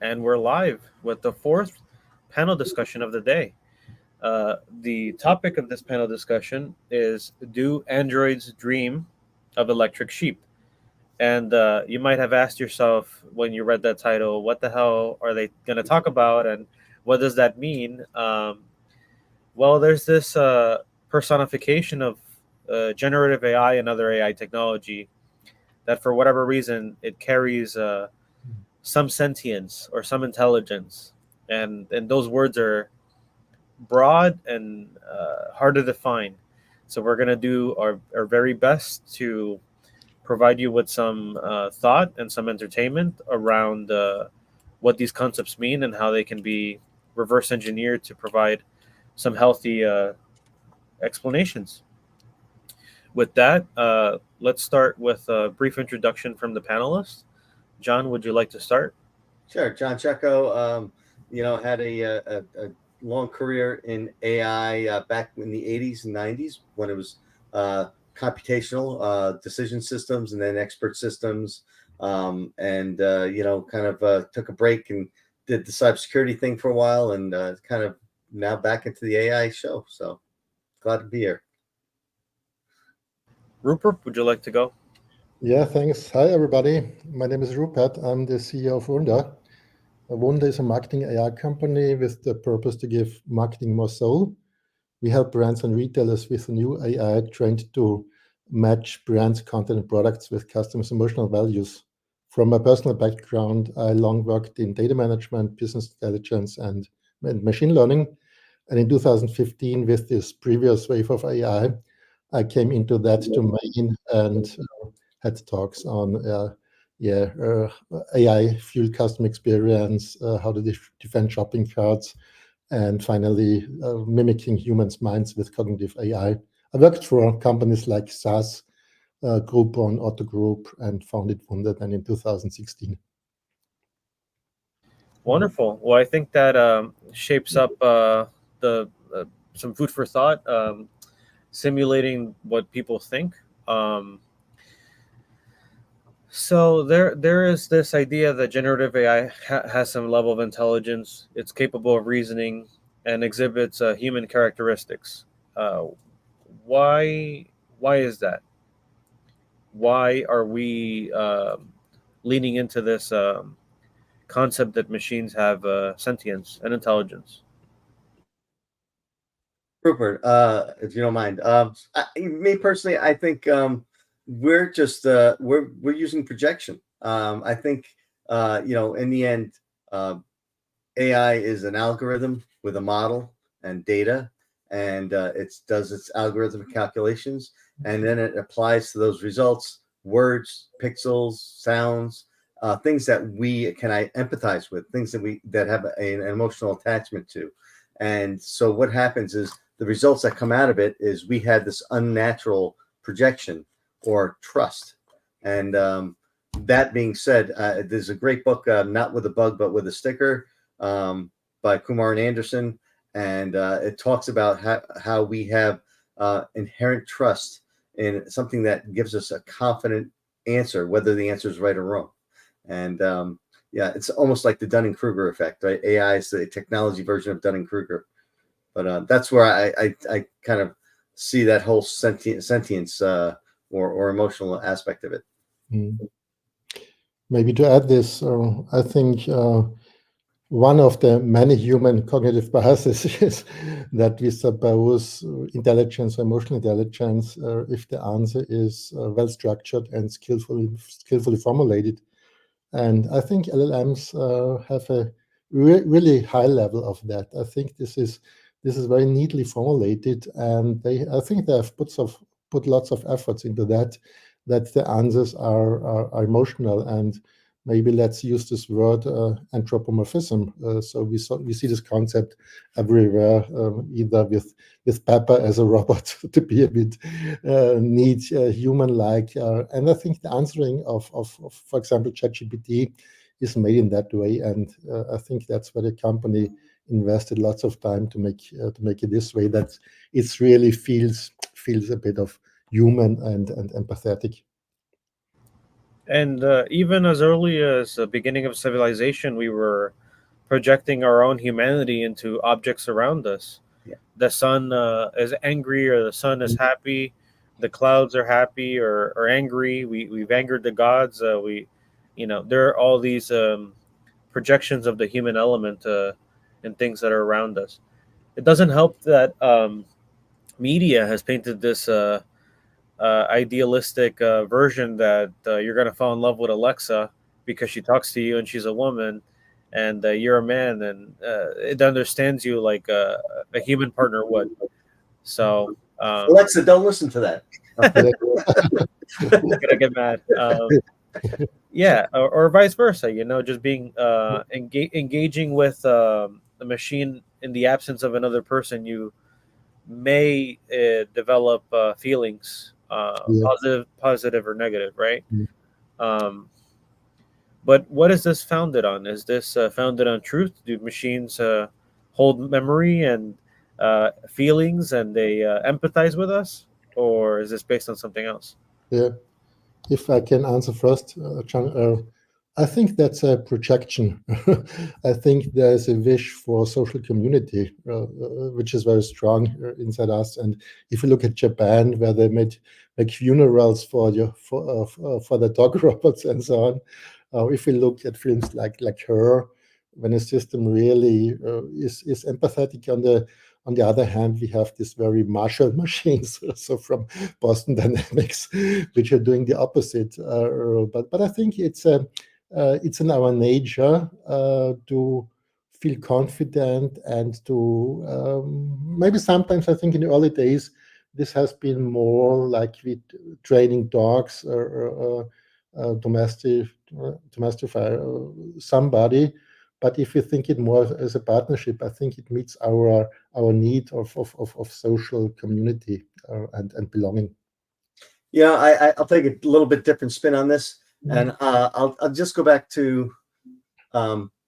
and we're live with the fourth panel discussion of the day. The topic of this panel discussion is: Do androids dream of electric sheep? And you might have asked yourself when you read that title, what the hell are they going to talk about, and what does that mean? Well, there's this personification of generative AI and other AI technology that, for whatever reason, it carries some sentience or some intelligence, and those words are broad and hard to define. So we're gonna do our very best to provide you with some thought and some entertainment around what these concepts mean and how they can be reverse engineered to provide some healthy explanations. With that, let's start with a brief introduction from the panelists. John, would you like to start? Sure. John Checo, had a long career in AI back in the 80s and 90s when it was computational decision systems and then expert systems. Took a break and did the cybersecurity thing for a while and kind of now back into the AI show. So glad to be here. Rupert, would you like to go? Yeah, thanks. Hi, everybody. My name is Rupert. I'm the CEO of Wunda. Wunda is a marketing AI company with the purpose to give marketing more soul. We help brands and retailers with a new AI trained to match brands, content, and products with customers' emotional values. From my personal background, I long worked in data management, business intelligence, and machine learning. And in 2015, with this previous wave of AI, I came into that domain and had talks on AI fuel customer experience, how to defend shopping carts, and finally mimicking humans' minds with cognitive AI. I worked for companies like SAS, Groupon, Otto Group, and founded Wunda then in 2016. Wonderful. Well, I think that shapes up some food for thought, simulating what people think. So there is this idea that generative AI has some level of intelligence. It's capable of reasoning and exhibits human characteristics. Why is that? Why are we leaning into this concept that machines have sentience and intelligence? Rupert, if you don't mind, me personally, I think we're just we're using projection. I think in the end, AI is an algorithm with a model and data, and it does its algorithmic calculations, and then it applies to those results words, pixels, sounds, things that we can empathize with, things that have an emotional attachment to. And so what happens is the results that come out of it is we had this unnatural projection or trust. And that being said, there's a great book, Not with a Bug, but with a Sticker, by Kumar and Anderson. And it talks about how we have inherent trust in something that gives us a confident answer, whether the answer is right or wrong. And it's almost like the Dunning-Kruger effect, right? AI is the technology version of Dunning-Kruger. But that's where I kind of see that whole sentience or emotional aspect of it. Maybe to add this, I think one of the many human cognitive biases is that we suppose intelligence or emotional intelligence if the answer is well structured and skillfully formulated. And I think LLMs have a really high level of that. I think this is very neatly formulated, and I think they have put lots of efforts into that the answers are emotional, and maybe let's use this word anthropomorphism. So we see this concept everywhere, either with Pepper as a robot to be a bit neat, human-like, and I think the answering of for example, ChatGPT is made in that way, and I think that's where the company invested lots of time to make it this way, that it really feels a bit of human and empathetic. And even as early as the beginning of civilization, we were projecting our own humanity into objects around us. Yeah. The sun is angry, or the sun is happy. The clouds are happy or angry. We've angered the gods. There are all these projections of the human element in things that are around us. It doesn't help that media has painted this idealistic version that you're going to fall in love with Alexa because she talks to you and she's a woman, and you're a man, and it understands you like a human partner would. So Alexa, don't listen to that. Yeah, gonna get mad. Yeah, or vice versa. Just being engaging with the machine in the absence of another person, you may develop feelings, yeah. positive or negative, right? Um, but what is this founded on? Is this founded on truth? Do machines hold memory and feelings, and they empathize with us, or is this based on something else? Yeah. If I can answer first, John, I think that's a projection. I think there's a wish for social community, which is very strong inside us. And if you look at Japan, where they make funerals for the dog robots and so on, if we look at films like Her, when a system really is empathetic. On the other hand, we have these very martial machines, so from Boston Dynamics, which are doing the opposite. But I think it's in our nature to feel confident and to maybe sometimes I think in the early days this has been more like with training dogs or domestify somebody. But if you think it more as a partnership, I think it meets our need of social community and belonging. Yeah, I'll take a little bit different spin on this, and I'll just go back to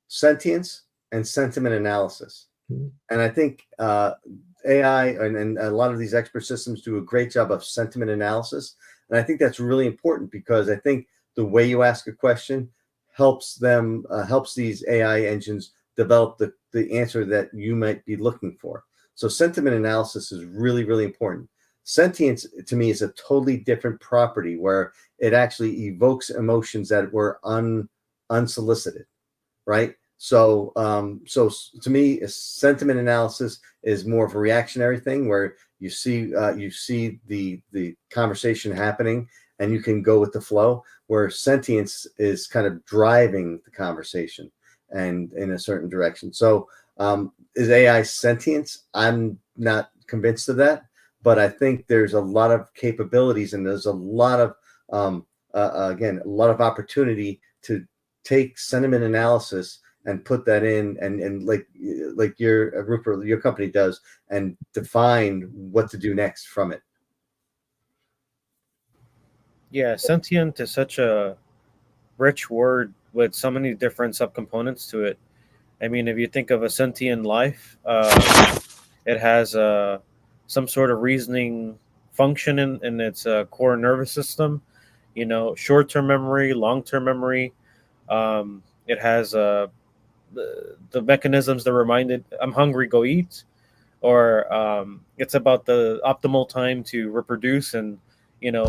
sentience and sentiment analysis. Mhm. And I think AI and a lot of these expert systems do a great job of sentiment analysis. And I think that's really important because I think the way you ask a question helps these AI engines develop the answer that you might be looking for. So sentiment analysis is really, really important. Sentience to me is a totally different property where it actually evokes emotions that were unsolicited, right? So, so to me, sentiment analysis is more of a reactionary thing where you see the conversation happening and you can go with the flow. Where sentience is kind of driving the conversation and in a certain direction. So, is AI sentience? I'm not convinced of that, but I think there's a lot of capabilities and there's a lot of again a lot of opportunity to take sentiment analysis and put that in and like your Rupert, your company does, and define what to do next from it. Yeah, sentient is such a rich word with so many different subcomponents to it. I mean, if you think of a sentient life, it has some sort of reasoning function in its core nervous system. Short-term memory, long-term memory. It has the mechanisms that remind it, "I'm hungry, go eat," or it's about the optimal time to reproduce and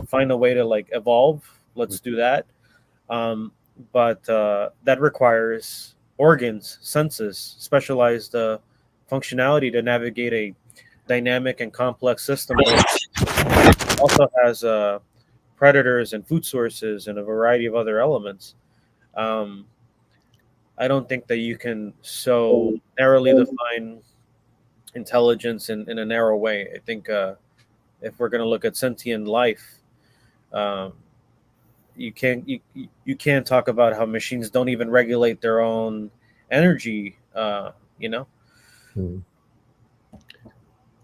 find a way to like evolve. Let's do that. But that requires organs, senses, specialized functionality to navigate a dynamic and complex system. But it also has predators and food sources and a variety of other elements. Um, I don't think that you can so narrowly define intelligence in a narrow way. I think if we're going to look at sentient life, um, you can't talk about how machines don't even regulate their own energy. Hmm.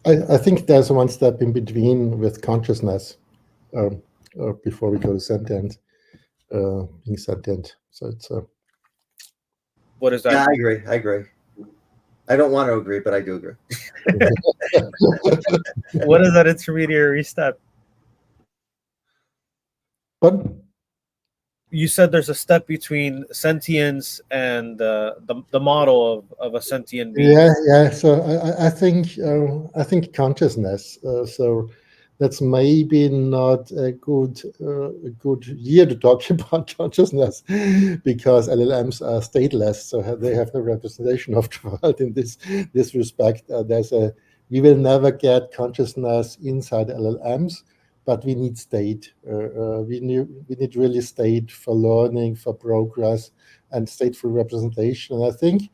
I think there's one step in between with consciousness before we go to sentient, being sentient. So it's What does that Yeah, mean? I agree. I don't want to agree, but I do agree. What is that intermediary step? but you said there's a step between sentience and the model of a sentient being. Yeah. So I think consciousness. So that's maybe not a good year to talk about consciousness, because LLMs are stateless, so they have no representation of the world in this respect. We will never get consciousness inside LLMs, but we need state. We need really state for learning, for progress, and stateful representation. And I think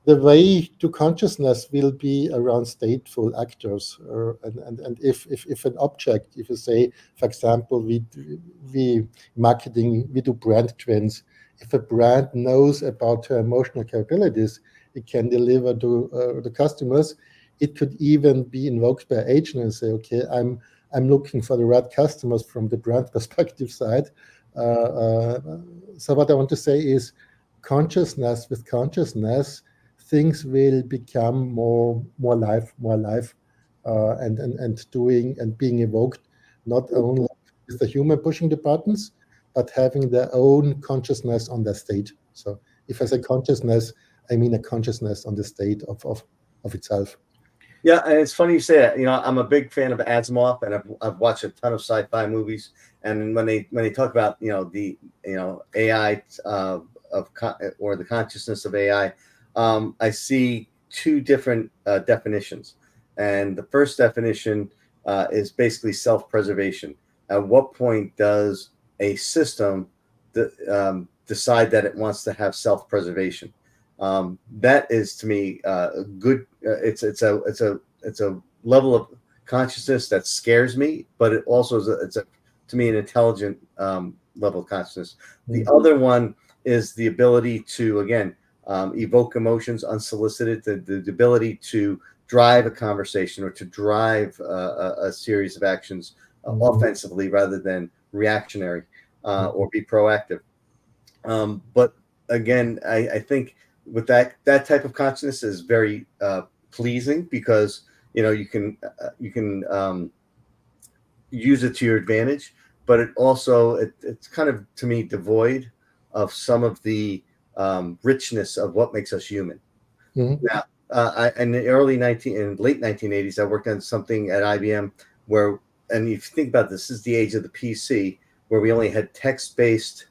the way to consciousness will be around stateful actors. And if an object, if you say, for example, we marketing, we do brand trends. If a brand knows about her emotional capabilities, it can deliver to the customers. It could even be invoked by agent and say, okay, I'm looking for the right customers from the brand perspective side. So what I want to say is, consciousness with consciousness, things will become more live, and doing and being evoked, not only with the human pushing the buttons, but having their own consciousness on their state. So if I say consciousness, I mean a consciousness on the state of itself. Yeah, and it's funny you say that. I'm a big fan of Asimov, and I've watched a ton of sci-fi movies. And when they talk about the AI or the consciousness of AI, I see two different definitions. And the first definition is basically self-preservation. At what point does a system decide that it wants to have self-preservation? That is, to me, good. It's a level of consciousness that scares me, but it also is to me, an intelligent level of consciousness. The other one is the ability to, again, evoke emotions unsolicited, the ability to drive a conversation or to drive a series of actions offensively rather than reactionary, or be proactive. But again, I think with that type of consciousness is very pleasing, because you can use it to your advantage, but it's kind of, to me, devoid of some of the richness of what makes us human. Mhm. Now, in the late 1980s, I worked on something at IBM where, and if you think about this is the age of the PC, where we only had text-based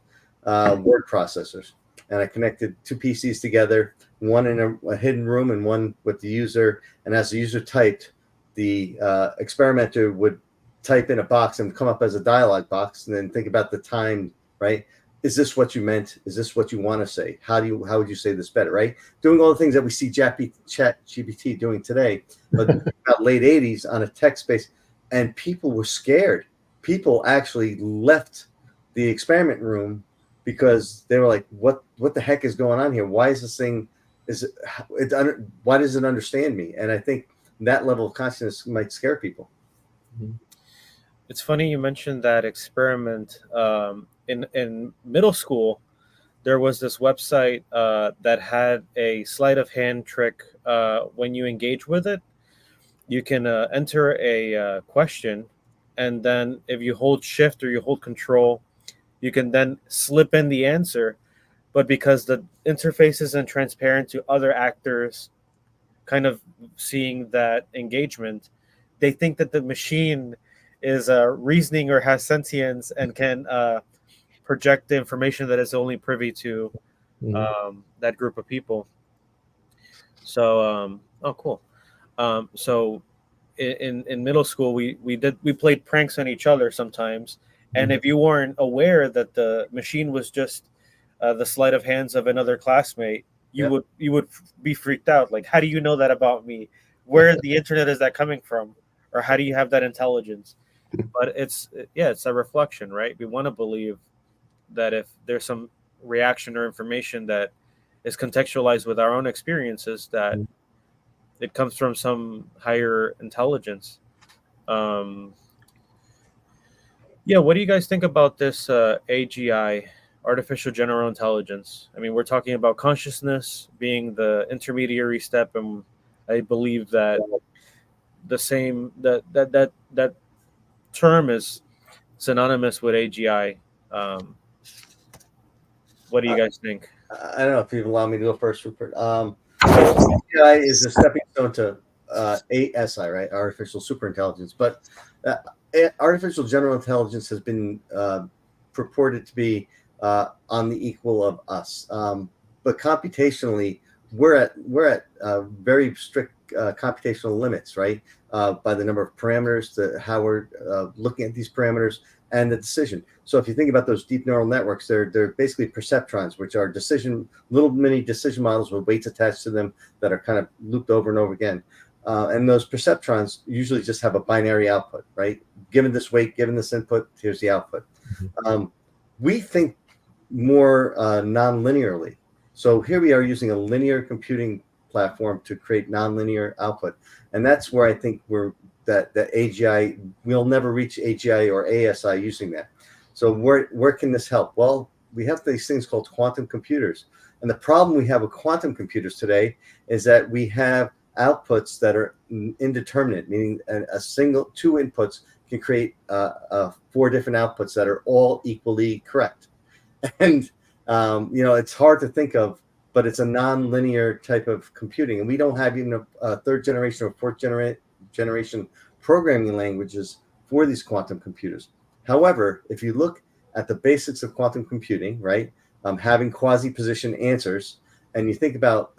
word processors, and I connected two PCs together, one in a hidden room and one with the user. And as the user typed, the experimenter would type in a box and come up as a dialogue box, and then think about the time, right? Is this what you meant? Is this what you want to say? How would you say this better, right? Doing all the things that we see Chat GPT doing today, but about late 80s on a text base, and people were scared. People actually left the experiment room because they were like, what the heck is going on here? Why is this thing, why does it understand me? And I think that level of consciousness might scare people. It's funny you mentioned that experiment. In middle school, there was this website that had a sleight of hand trick. When you engage with it, you can enter a question, and then if you hold shift or you hold control, you can then slip in the answer. But because the interface isn't transparent to other actors kind of seeing that engagement, they think that the machine is reasoning or has sentience and can project the information that is only privy to that group of people. So, oh, cool. So, in middle school, we played pranks on each other sometimes, and if you weren't aware that the machine was just the sleight of hands of another classmate, you would be freaked out. Like, how do you know that about me? Where in the internet is that coming from? Or how do you have that intelligence? But it's a reflection, right? We want to believe that if there's some reaction or information that is contextualized with our own experiences, that it comes from some higher intelligence. Um, yeah, what do you guys think about this AGI, artificial general intelligence? I mean, we're talking about consciousness being the intermediary step, and I believe that the same that term is synonymous with AGI. Um, What do you guys think? I don't know if you allow me to go first, Rupert. So AI is a stepping stone to ASI, right? Artificial superintelligence. But uh, artificial general intelligence has been purported to be on the equal of us. But computationally, we're at very strict computational limits, right? By the number of parameters, how we're looking at these parameters, and the decision. So if you think about those deep neural networks, they're basically perceptrons, which are little mini decision models with weights attached to them that are kind of looped over and over again. And those perceptrons usually just have a binary output, right? Given this weight, given this input, here's the output. We think more non-linearly. So here we are using a linear computing platform to create non-linear output, and that's where I think that AGI, we'll never reach AGI or ASI using that. So where can this help? Well, we have these things called quantum computers, and the problem we have with quantum computers today is that we have outputs that are indeterminate, meaning two inputs can create four different outputs that are all equally correct. And it's hard to think of, but it's a non-linear type of computing, and we don't have even a third generation or fourth generation programming languages for these quantum computers. However, if you look at the basics of quantum computing, right, having quasi-position answers, and you think about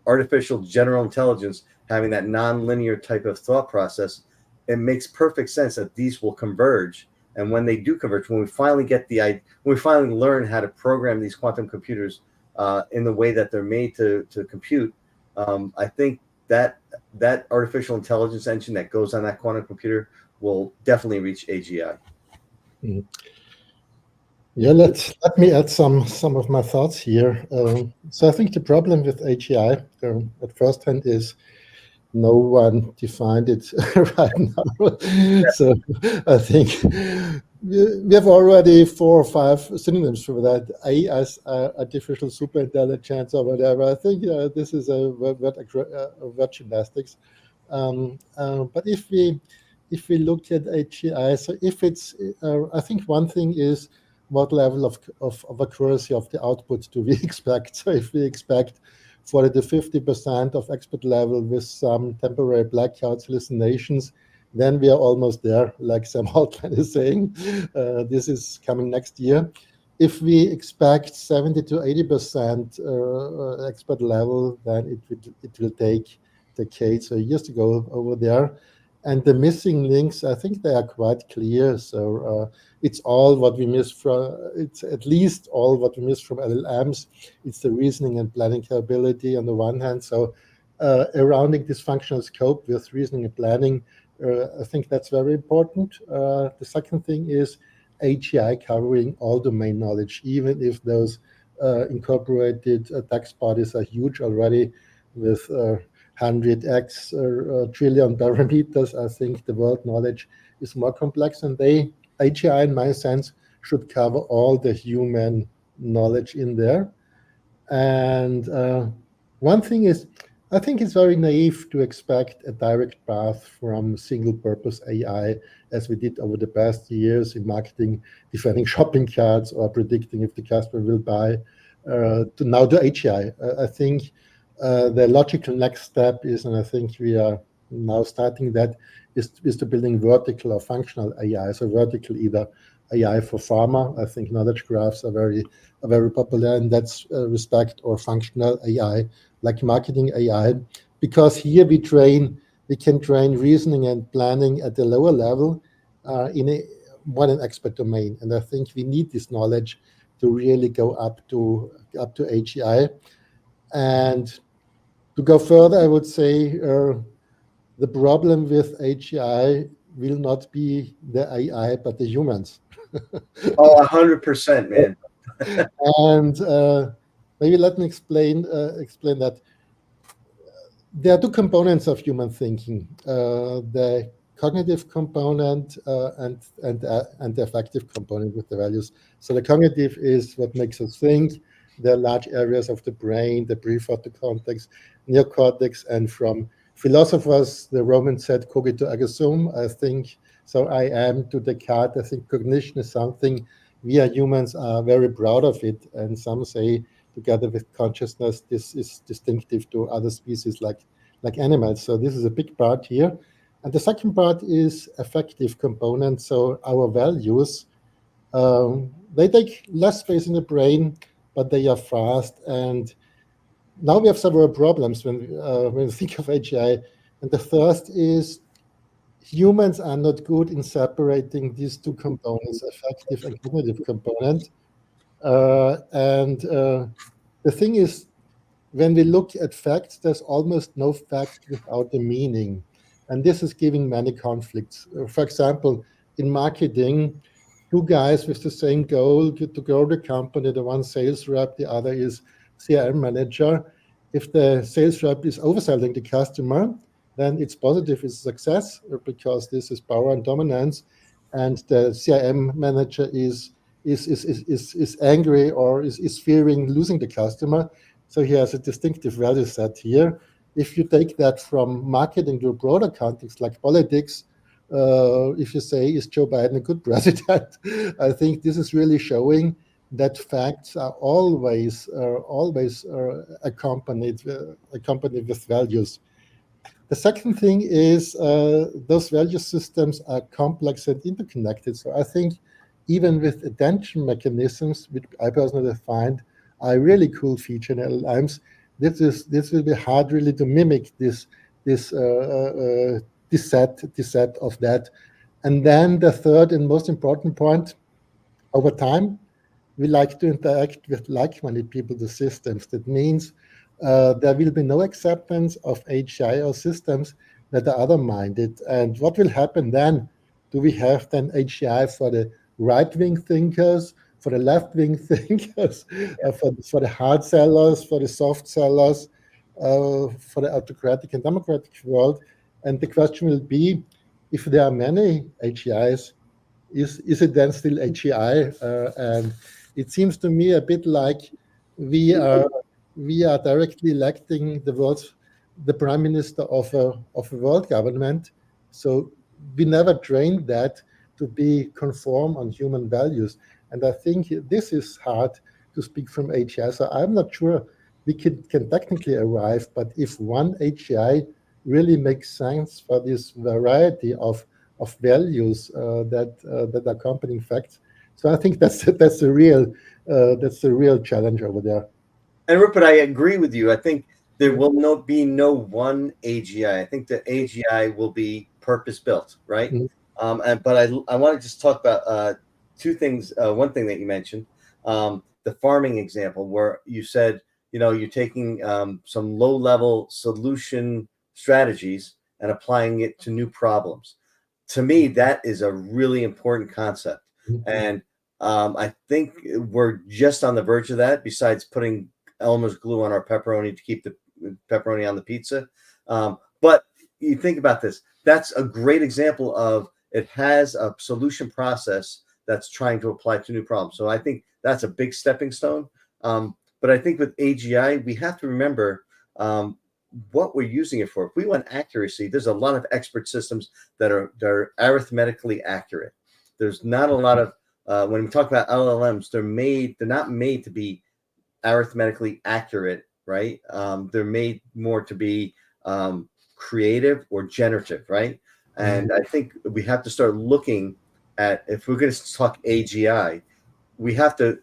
artificial general intelligence having that non-linear type of thought process, it makes perfect sense that these will converge. And when they do converge, when we finally learn how to program these quantum computers in the way that they're made to compute, I think that artificial intelligence engine that goes on that quantum computer will definitely reach AGI. Mm. Yeah, let me add some of my thoughts here. So I think the problem with AGI at first hand is no one defined it right now. So I think we have already 4 or 5 synonyms for that. A as artificial superintelligence or whatever. I think this is a word gymnastics. But if we look at AGI, so if it's, I think one thing is what level of accuracy of the output do we expect? So if we expect 40 to 50% of expert level with some temporary blackouts, hallucinations, then we are almost there, like Sam Altman is saying. This is coming next year. If we expect 70 to 80% expert level, then it will take decades or years to go over there. And the missing links, I think they are quite clear. So it's all what we miss from, it's at least all what we miss from LLMs. It's the reasoning and planning capability on the one hand. So rounding this functional scope with reasoning and planning, I think that's very important. The second thing is AGI covering all domain knowledge, even if those incorporated text bodies are huge already with 100x trillion parameters. I think the world knowledge is more complex, and AGI, in my sense, should cover all the human knowledge in there. And one thing is, I think it's very naive to expect a direct path from single-purpose AI, as we did over the past years in marketing, defining shopping carts or predicting if the customer will buy, to now to AGI. I think the logical next step is, and I think we are now starting that, is to building vertical or functional AI. So vertical, either AI for pharma. I think knowledge graphs are very popular in that respect, or functional AI like marketing AI, because here we can train reasoning and planning at the lower level in a more an expert domain. And I think we need this knowledge to really go up to AGI. And to go further, I would say the problem with AGI will not be the AI, but the humans. Oh, 100%, man. And maybe let me explain that there are two components of human thinking: the cognitive component and the affective component with the values. So the cognitive is what makes us think. There are large areas of the brain, the prefrontal cortex, neocortex, and from philosophers, the Romans said cogito ergo sum. I think so. I am to Descartes. I think cognition is something we are humans are very proud of it. And some say, together with consciousness, this is distinctive to other species like animals. So this is a big part here. And the second part is affective component. So our values, they take less space in the brain, but they are fast. And now we have several problems when we think of AGI. And the first is humans are not good in separating these two components, affective and cognitive component. And the thing is, when we look at facts, there's almost no fact without a meaning. And this is giving many conflicts. For example, in marketing, two guys with the same goal to grow the company, the one sales rep, the other is CRM manager. If the sales rep is overselling the customer, then it's positive, it's success, because this is power and dominance. And the CRM manager is angry or is fearing losing the customer. So he has a distinctive value set here. If you take that from marketing to a broader context like politics, if you say, is Joe Biden a good president? I think this is really showing that facts are always accompanied with values. The second thing is those value systems are complex and interconnected. So I think even with attention mechanisms, which I personally find are a really cool feature in LLMs, this will be hard really to mimic this set of that. And then the third and most important point, over time, we like to interact with like-minded people, the systems. That means there will be no acceptance of AGI or systems that are other-minded. And what will happen then? Do we have then AGI for the right-wing thinkers, for the left-wing thinkers, for the hard sellers, for the soft sellers, for the autocratic and democratic world? And the question will be, if there are many AGIs, is it then still AGI? And it seems to me a bit like we are directly electing the prime minister of a world government. So we never trained that to be conform on human values. And I think this is hard to speak from AGI. So I'm not sure we can technically arrive, but if one AGI really makes sense for this variety of values that accompany facts. So I think that's the real challenge over there. And Rupert, I agree with you. I think there will be no one AGI. I think the AGI will be purpose built, right? But I want to just talk about two things. One thing that you mentioned, the farming example, where you said, you're taking some low level solution strategies and applying it to new problems. To me, that is a really important concept. And I think we're just on the verge of that, besides putting Elmer's glue on our pepperoni to keep the pepperoni on the pizza. But you think about this, that's a great example of it has a solution process that's trying to apply to new problems. So I think that's a big stepping stone. But I think with AGI, we have to remember what we're using it for. If we want accuracy, there's a lot of expert systems that are arithmetically accurate. There's not a lot of when we talk about LLMs, they're not made to be arithmetically accurate, right? They're made more to be creative or generative, right? And I think we have to start looking at, if we're going to talk AGI, we have to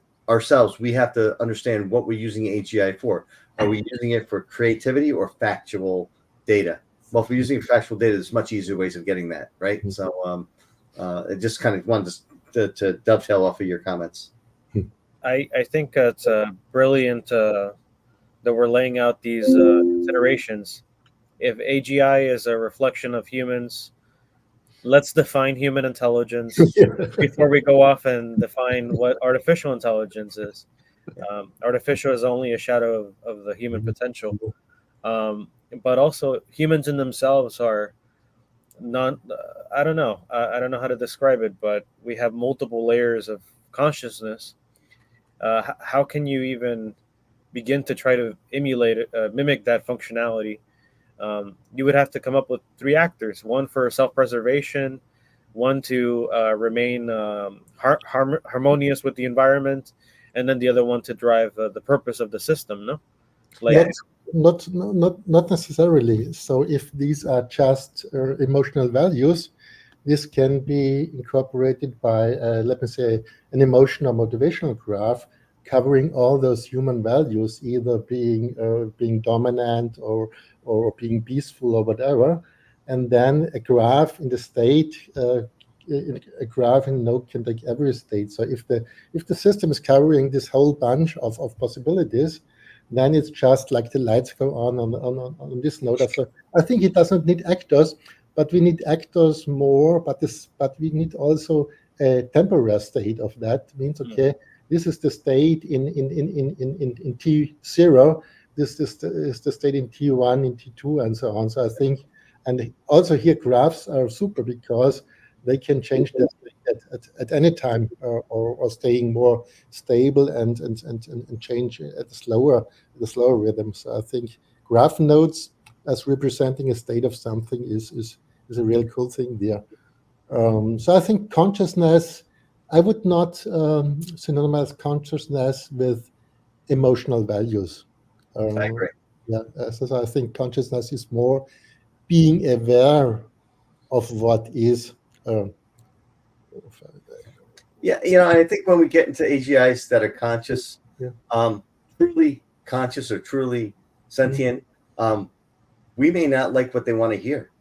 understand what we're using AGI for. Are we using it for creativity or factual data? Well, if we're using factual data, there's much easier ways of getting that, right? So I just kind of wanted to dovetail off of your comments. I think it's brilliant that we're laying out these considerations. If AGI is a reflection of humans, let's define human intelligence before we go off and define what artificial intelligence is. Artificial is only a shadow of the human potential. But also humans in themselves are not, I don't know. I don't know how to describe it, but we have multiple layers of consciousness. How can you even begin to try to emulate it, mimic that functionality? You would have to come up with three actors: one for self-preservation, one to remain harmonious with the environment, and then the other one to drive the purpose of the system. No, like Not not necessarily. So if these are just emotional values, this can be incorporated by, let me say, an emotional motivational graph covering all those human values, either being dominant or being peaceful or whatever, and then a graph in the state. A graph in node can take every state. So if the system is covering this whole bunch of possibilities, then it's just like the lights go on this node. So I think it doesn't need actors, but we need actors more. But we need also a temporary state of that. Means okay, this is the state in T0. This is the state in T1, in T2, and so on. So I think, and also here graphs are super because they can change that at any time, or staying more stable and change at the slower rhythm. So I think graph nodes as representing a state of something is a really cool thing there. So I think consciousness, I would not synonymize consciousness with emotional values. I agree. Yeah, so I think consciousness is more being aware of what is. Yeah, I think when we get into AGIs that are conscious, Yeah. Truly conscious or truly sentient, we may not like what they want to hear,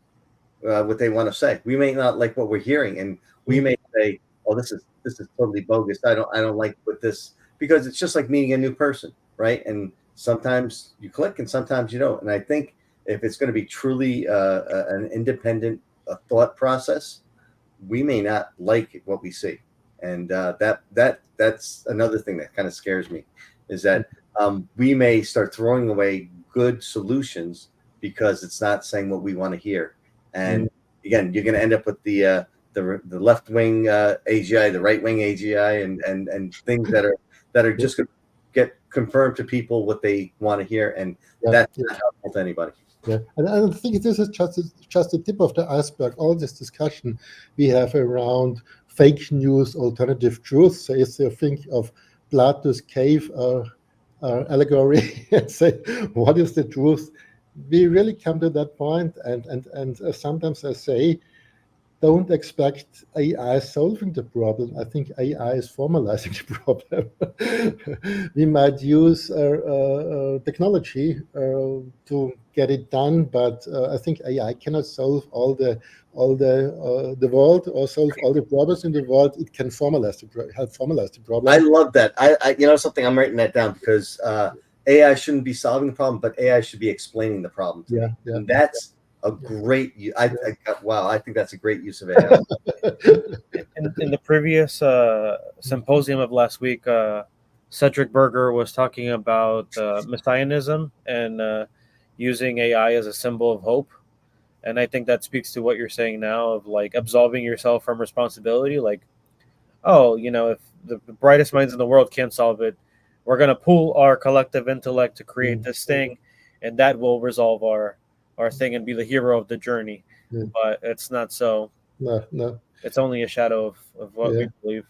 what they want to say. We may not like what we're hearing, and we may say, "Oh, this is totally bogus. I don't like what this," because it's just like meeting a new person, right? And sometimes you click, and sometimes you don't. And I think if it's going to be truly an independent thought process, we may not like what we see, and that's another thing that kind of scares me, is that we may start throwing away good solutions because it's not saying what we want to hear. And again, you're going to end up with the left wing AGI, the right wing AGI, and things that are just going to get confirmed to people what they want to hear, and that's not helpful to anybody. Yeah, and I think this is just the tip of the iceberg. All this discussion we have around fake news, alternative truth. So if you think of Plato's cave allegory and say, what is the truth? We really come to that point, and sometimes I say, don't expect AI solving the problem. I think AI is formalizing the problem. We might use technology to get it done, but I think AI cannot solve all the world or solve all the problems in the world. It can help formalize the problem. I love that. I something, I'm writing that down because AI shouldn't be solving the problem, but AI should be explaining the problem to me. And that's a great. Wow, I think that's a great use of AI. in the previous symposium of last week, Cedric Berger was talking about messianism and using AI as a symbol of hope. And I think that speaks to what you're saying now of like absolving yourself from responsibility. Like, oh, if the brightest minds in the world can't solve it, we're going to pool our collective intellect to create this thing, and that will resolve our thing and be the hero of the journey. But it's not so. No. It's only a shadow of what we believe.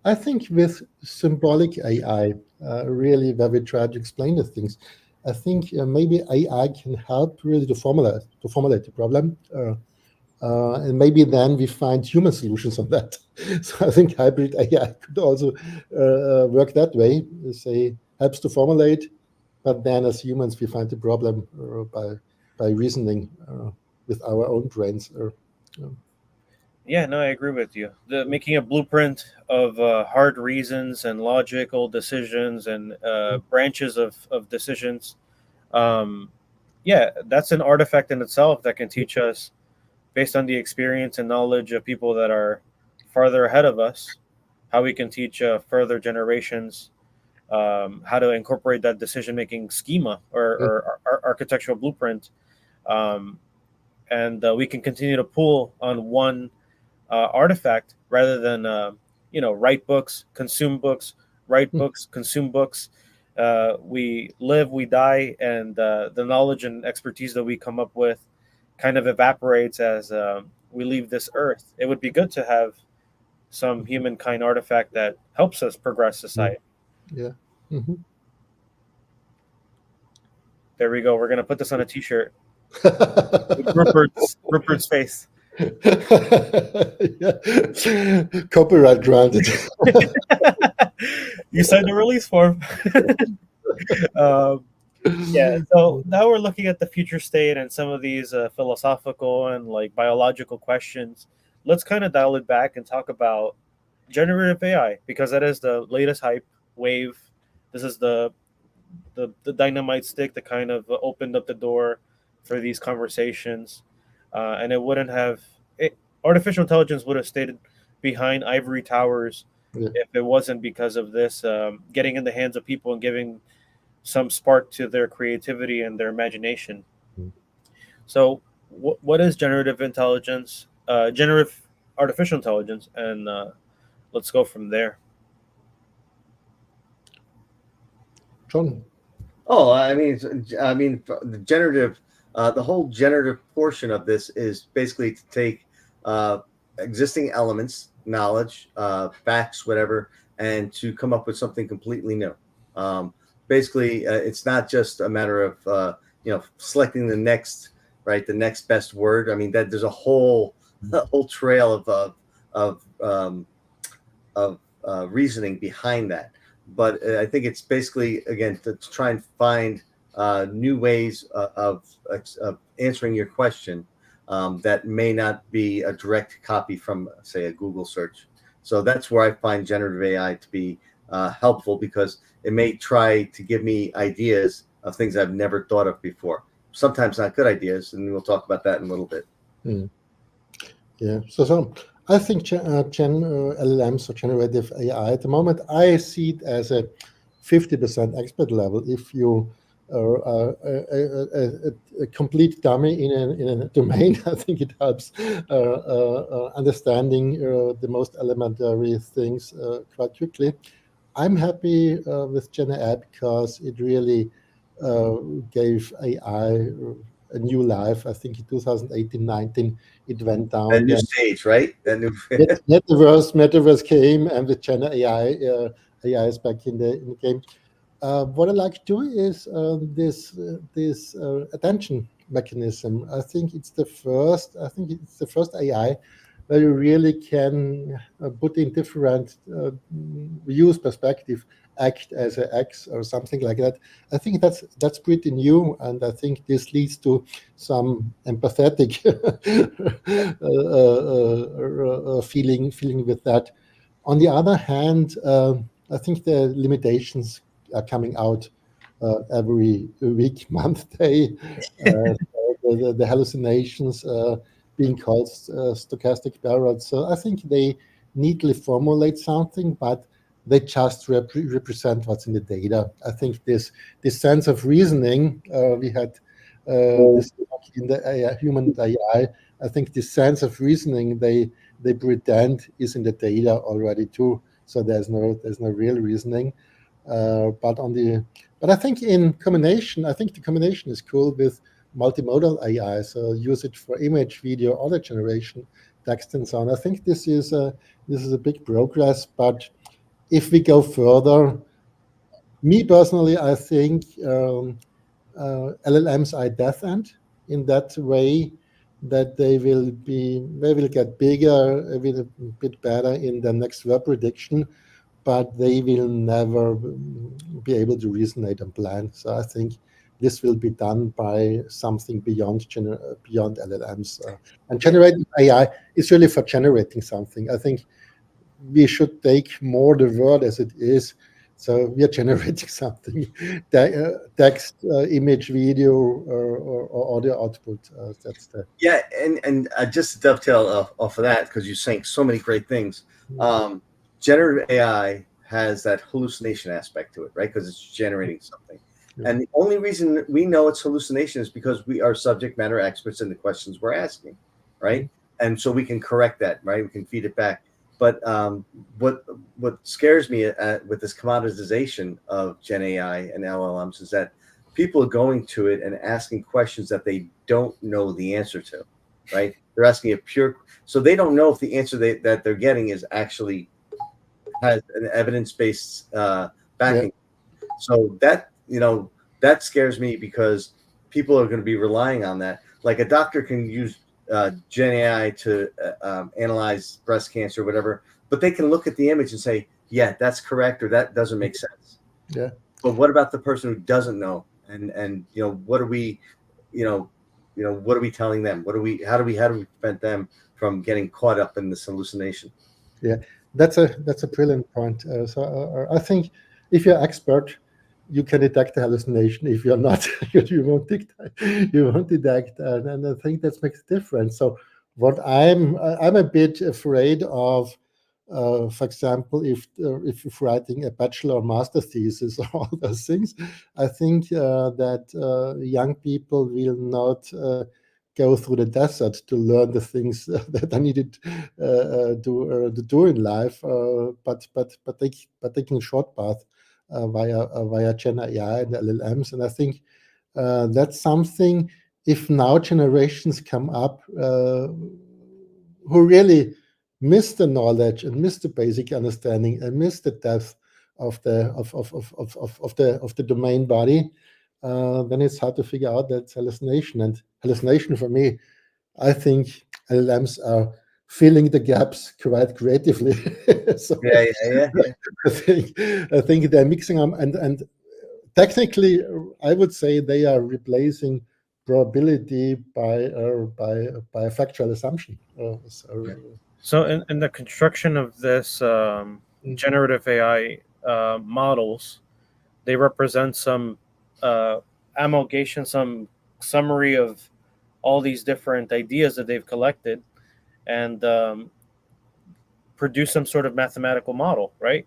I think with symbolic AI, really, where we try to explain the things, I think maybe AI can help really to formulate the problem, and maybe then we find human solutions on that. So I think hybrid AI could also work that way. Say helps to formulate, but then as humans we find the problem by reasoning with our own brains. Yeah, no, I agree with you. Making a blueprint of hard reasons and logical decisions and branches of decisions. Yeah, that's an artifact in itself that can teach us, based on the experience and knowledge of people that are farther ahead of us, how we can teach further generations how to incorporate that decision-making schema or architectural blueprint. And we can continue to pull on one artifact rather than write books, consume books, write books, consume books. We live, we die, and the knowledge and expertise that we come up with kind of evaporates as we leave this earth, it would be good to have some humankind artifact that helps us progress society. Yeah. Mm-hmm. There we go. We're gonna put this on a T-shirt with Rupert's face. Yeah. Copyright granted. You signed the release form. um, yeah. So now we're looking at the future state and some of these philosophical and like biological questions. Let's kind of dial it back and talk about generative AI because that is the latest hype wave. This is the dynamite stick that kind of opened up the door for these conversations, and it wouldn't have artificial intelligence would have stayed behind ivory towers Yeah. if it wasn't because of this getting in the hands of people and giving some spark to their creativity and their imagination. Mm. So, what is generative intelligence? Generative artificial intelligence, and let's go from there. John. Oh, I mean, the generative, the whole generative portion of this is basically to take uh, existing elements, knowledge, facts, whatever, and to come up with something completely new. Um, Basically, it's not just a matter of selecting the next right, the next best word. I mean, that there's a whole a whole trail of reasoning behind that. But I think it's basically again to try and find new ways of answering your question that may not be a direct copy from, say, a Google search. So that's where I find generative AI to be helpful because it may try to give me ideas of things I've never thought of before. Sometimes not good ideas, and we'll talk about that in a little bit. Mm. Yeah. So I think LLMs or generative AI at the moment, I see it as a 50% expert level. If you are a complete dummy in a domain, I think it helps understanding the most elementary things quite quickly. I'm happy with Gen AI because it really gave AI a new life. I think in 2018-19, it went That down. new Then stage, right? That new. metaverse came, and with Gen AI, AI is back in the game. What I like to do is this attention mechanism. I think it's the first. I think it's the first AI where you really can put in different views, perspective, act as an X or something like that. I think that's pretty new, and I think this leads to some empathetic feeling with that. On the other hand, I think the limitations are coming out every week, month, day. The hallucinations being called stochastic parrots. So I think they neatly formulate something, but they just represent what's in the data. I think this sense of reasoning we had this in the human AI. I think this sense of reasoning they pretend is in the data already too. So there's no real reasoning. But I think in combination, I think the combination is cool with multimodal AI. So use it for image, video, audio generation, text, and so on. I think this is a big progress. But if we go further, me personally, I think LLMs are death end in that way that they will get bigger, a little bit better in the next web prediction, but they will never be able to resonate and plan. So I think this will be done by something beyond LLMs. And generative AI is really for generating something. I think we should take more the word as it is. So we are generating something, text, image, video, or audio output. That's the Yeah, and just to dovetail off of that, because you're saying so many great things. Generative AI has that hallucination aspect to it, right? Because it's generating something. Yeah. And the only reason we know it's hallucination is because we are subject matter experts in the questions we're asking, right? And so we can correct that, right? We can feed it back. But what scares me with this commoditization of Gen AI and LLMs is that people are going to it and asking questions that they don't know the answer to, right? They're asking a pure, so they don't know if the answer that they're getting is actually has an evidence-based Yeah. backing. So that, that scares me because people are going to be relying on that. Like a doctor can use Gen AI to analyze breast cancer or whatever, but they can look at the image and say, yeah, that's correct, or that doesn't make sense. Yeah. But what about the person who doesn't know? And what are we, what are we telling them? How do we prevent them from getting caught up in this hallucination? Yeah, that's a brilliant point. I think if you're expert, you can detect the hallucination. If you're not, you won't detect, and I think that makes a difference. So what I'm a bit afraid of, for example, if you're writing a bachelor or master thesis or all those things, I think that young people will not go through the desert to learn the things that I needed to do in life, but taking a short path via Gen AI and LLMs, and I think that's something. If now generations come up who really miss the knowledge and miss the basic understanding and miss the depth of the domain body, then it's hard to figure out that hallucination. And hallucination for me, I think LLMs are filling the gaps quite creatively. So Yeah. I think they're mixing them, and technically, I would say they are replacing probability by a factual assumption. So in the construction of this generative AI models, they represent some amalgamation, some summary of all these different ideas that they've collected, and produce some sort of mathematical model, right?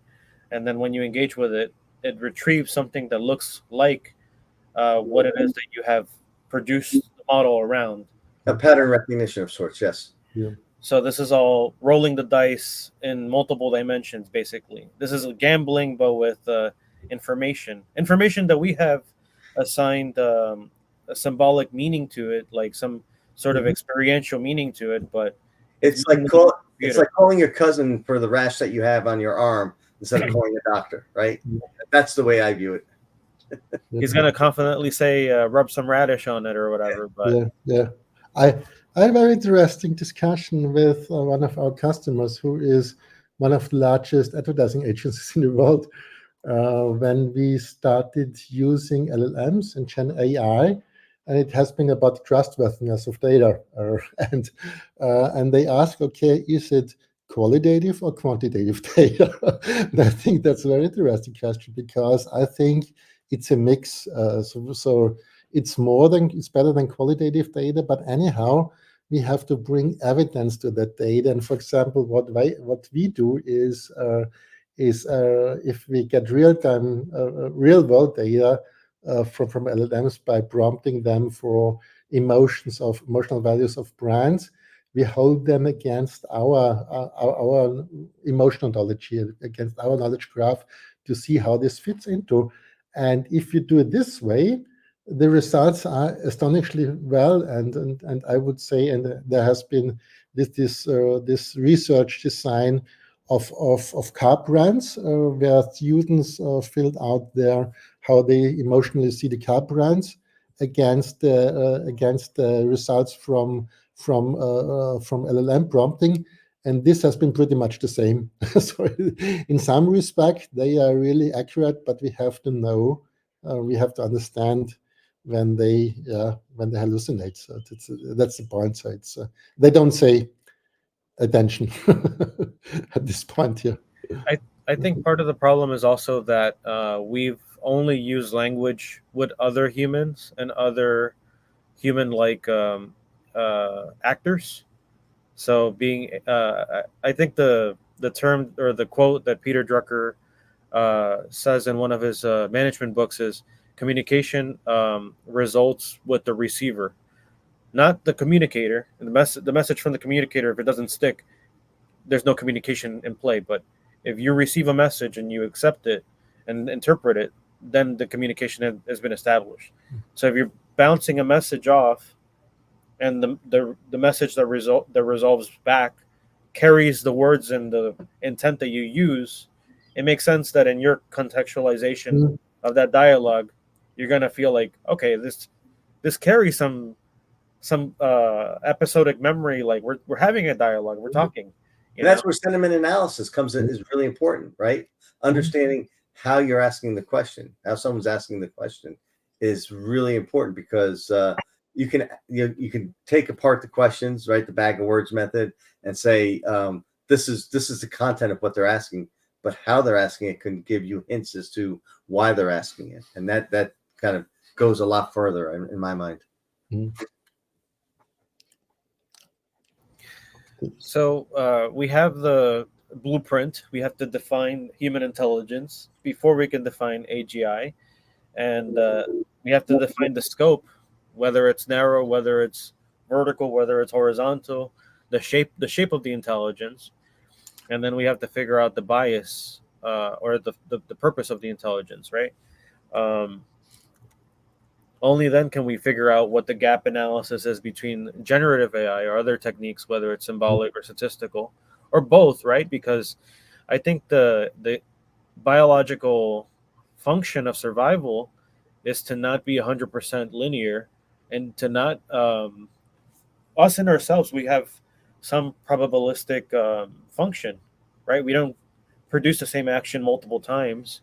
And then when you engage with it, it retrieves something that looks like what it is that you have produced the model around. A pattern recognition of sorts, yes. Yeah. So this is all rolling the dice in multiple dimensions, basically. This is gambling, but with information that we have assigned a symbolic meaning to it, like some sort of experiential meaning to it. But It's like calling your cousin for the rash that you have on your arm instead of calling a doctor, right? That's the way I view it. He's gonna confidently say, "Rub some radish on it" or whatever. But yeah. I had a very interesting discussion with one of our customers, who is one of the largest advertising agencies in the world. When we started using LLMs and Gen AI, and it has been about trustworthiness of data, and they ask, okay, is it qualitative or quantitative data? And I think that's a very interesting question, because I think it's a mix. So it's better than qualitative data, but anyhow, we have to bring evidence to that data. And for example, what we do is if we get real-time, real-world data from LLMs by prompting them for emotional values of brands, we hold them against our emotional knowledge here, against our knowledge graph, to see how this fits into. And if you do it this way, the results are astonishingly well, and I would say, and there has been this research design of car brands, where students filled out how they emotionally see the car brands against the results from LLM prompting, and this has been pretty much the same. So in some respect, they are really accurate, but we have to know, we have to understand when they hallucinate. So that's the point. So they don't say attention at this point here. I think part of the problem is also that we've only used language with other humans and other human-like actors. So I think the term or the quote that Peter Drucker says in one of his management books is communication results with the receiver, not the communicator. And the message from the communicator, if it doesn't stick, there's no communication in play. But if you receive a message and you accept it and interpret it, then the communication has been established. So if you're bouncing a message off and the message that resolves back carries the words and the intent that you use, it makes sense that in your contextualization Mm. of that dialogue, you're gonna feel like, okay, this carries some episodic memory. Like we're having a dialogue, we're talking, you And know. that's where sentiment analysis comes in, is really important, right? Understanding how you're asking the question, how someone's asking the question, is really important because you can take apart the questions, right? The bag of words method, and say this is the content of what they're asking, but how they're asking it can give you hints as to why they're asking it, and that kind of goes a lot further in my mind. Mm. So we have the blueprint. We have to define human intelligence before we can define AGI, and we have to define the scope, whether it's narrow, whether it's vertical, whether it's horizontal, the shape of the intelligence, and then we have to figure out the bias or the purpose of the intelligence, right? Um, Only then can we figure out what the gap analysis is between generative AI or other techniques, whether it's symbolic or statistical, or both, right? Because I think the biological function of survival is to not be 100% linear, and to not us in ourselves, we have some probabilistic function, right? We don't produce the same action multiple times.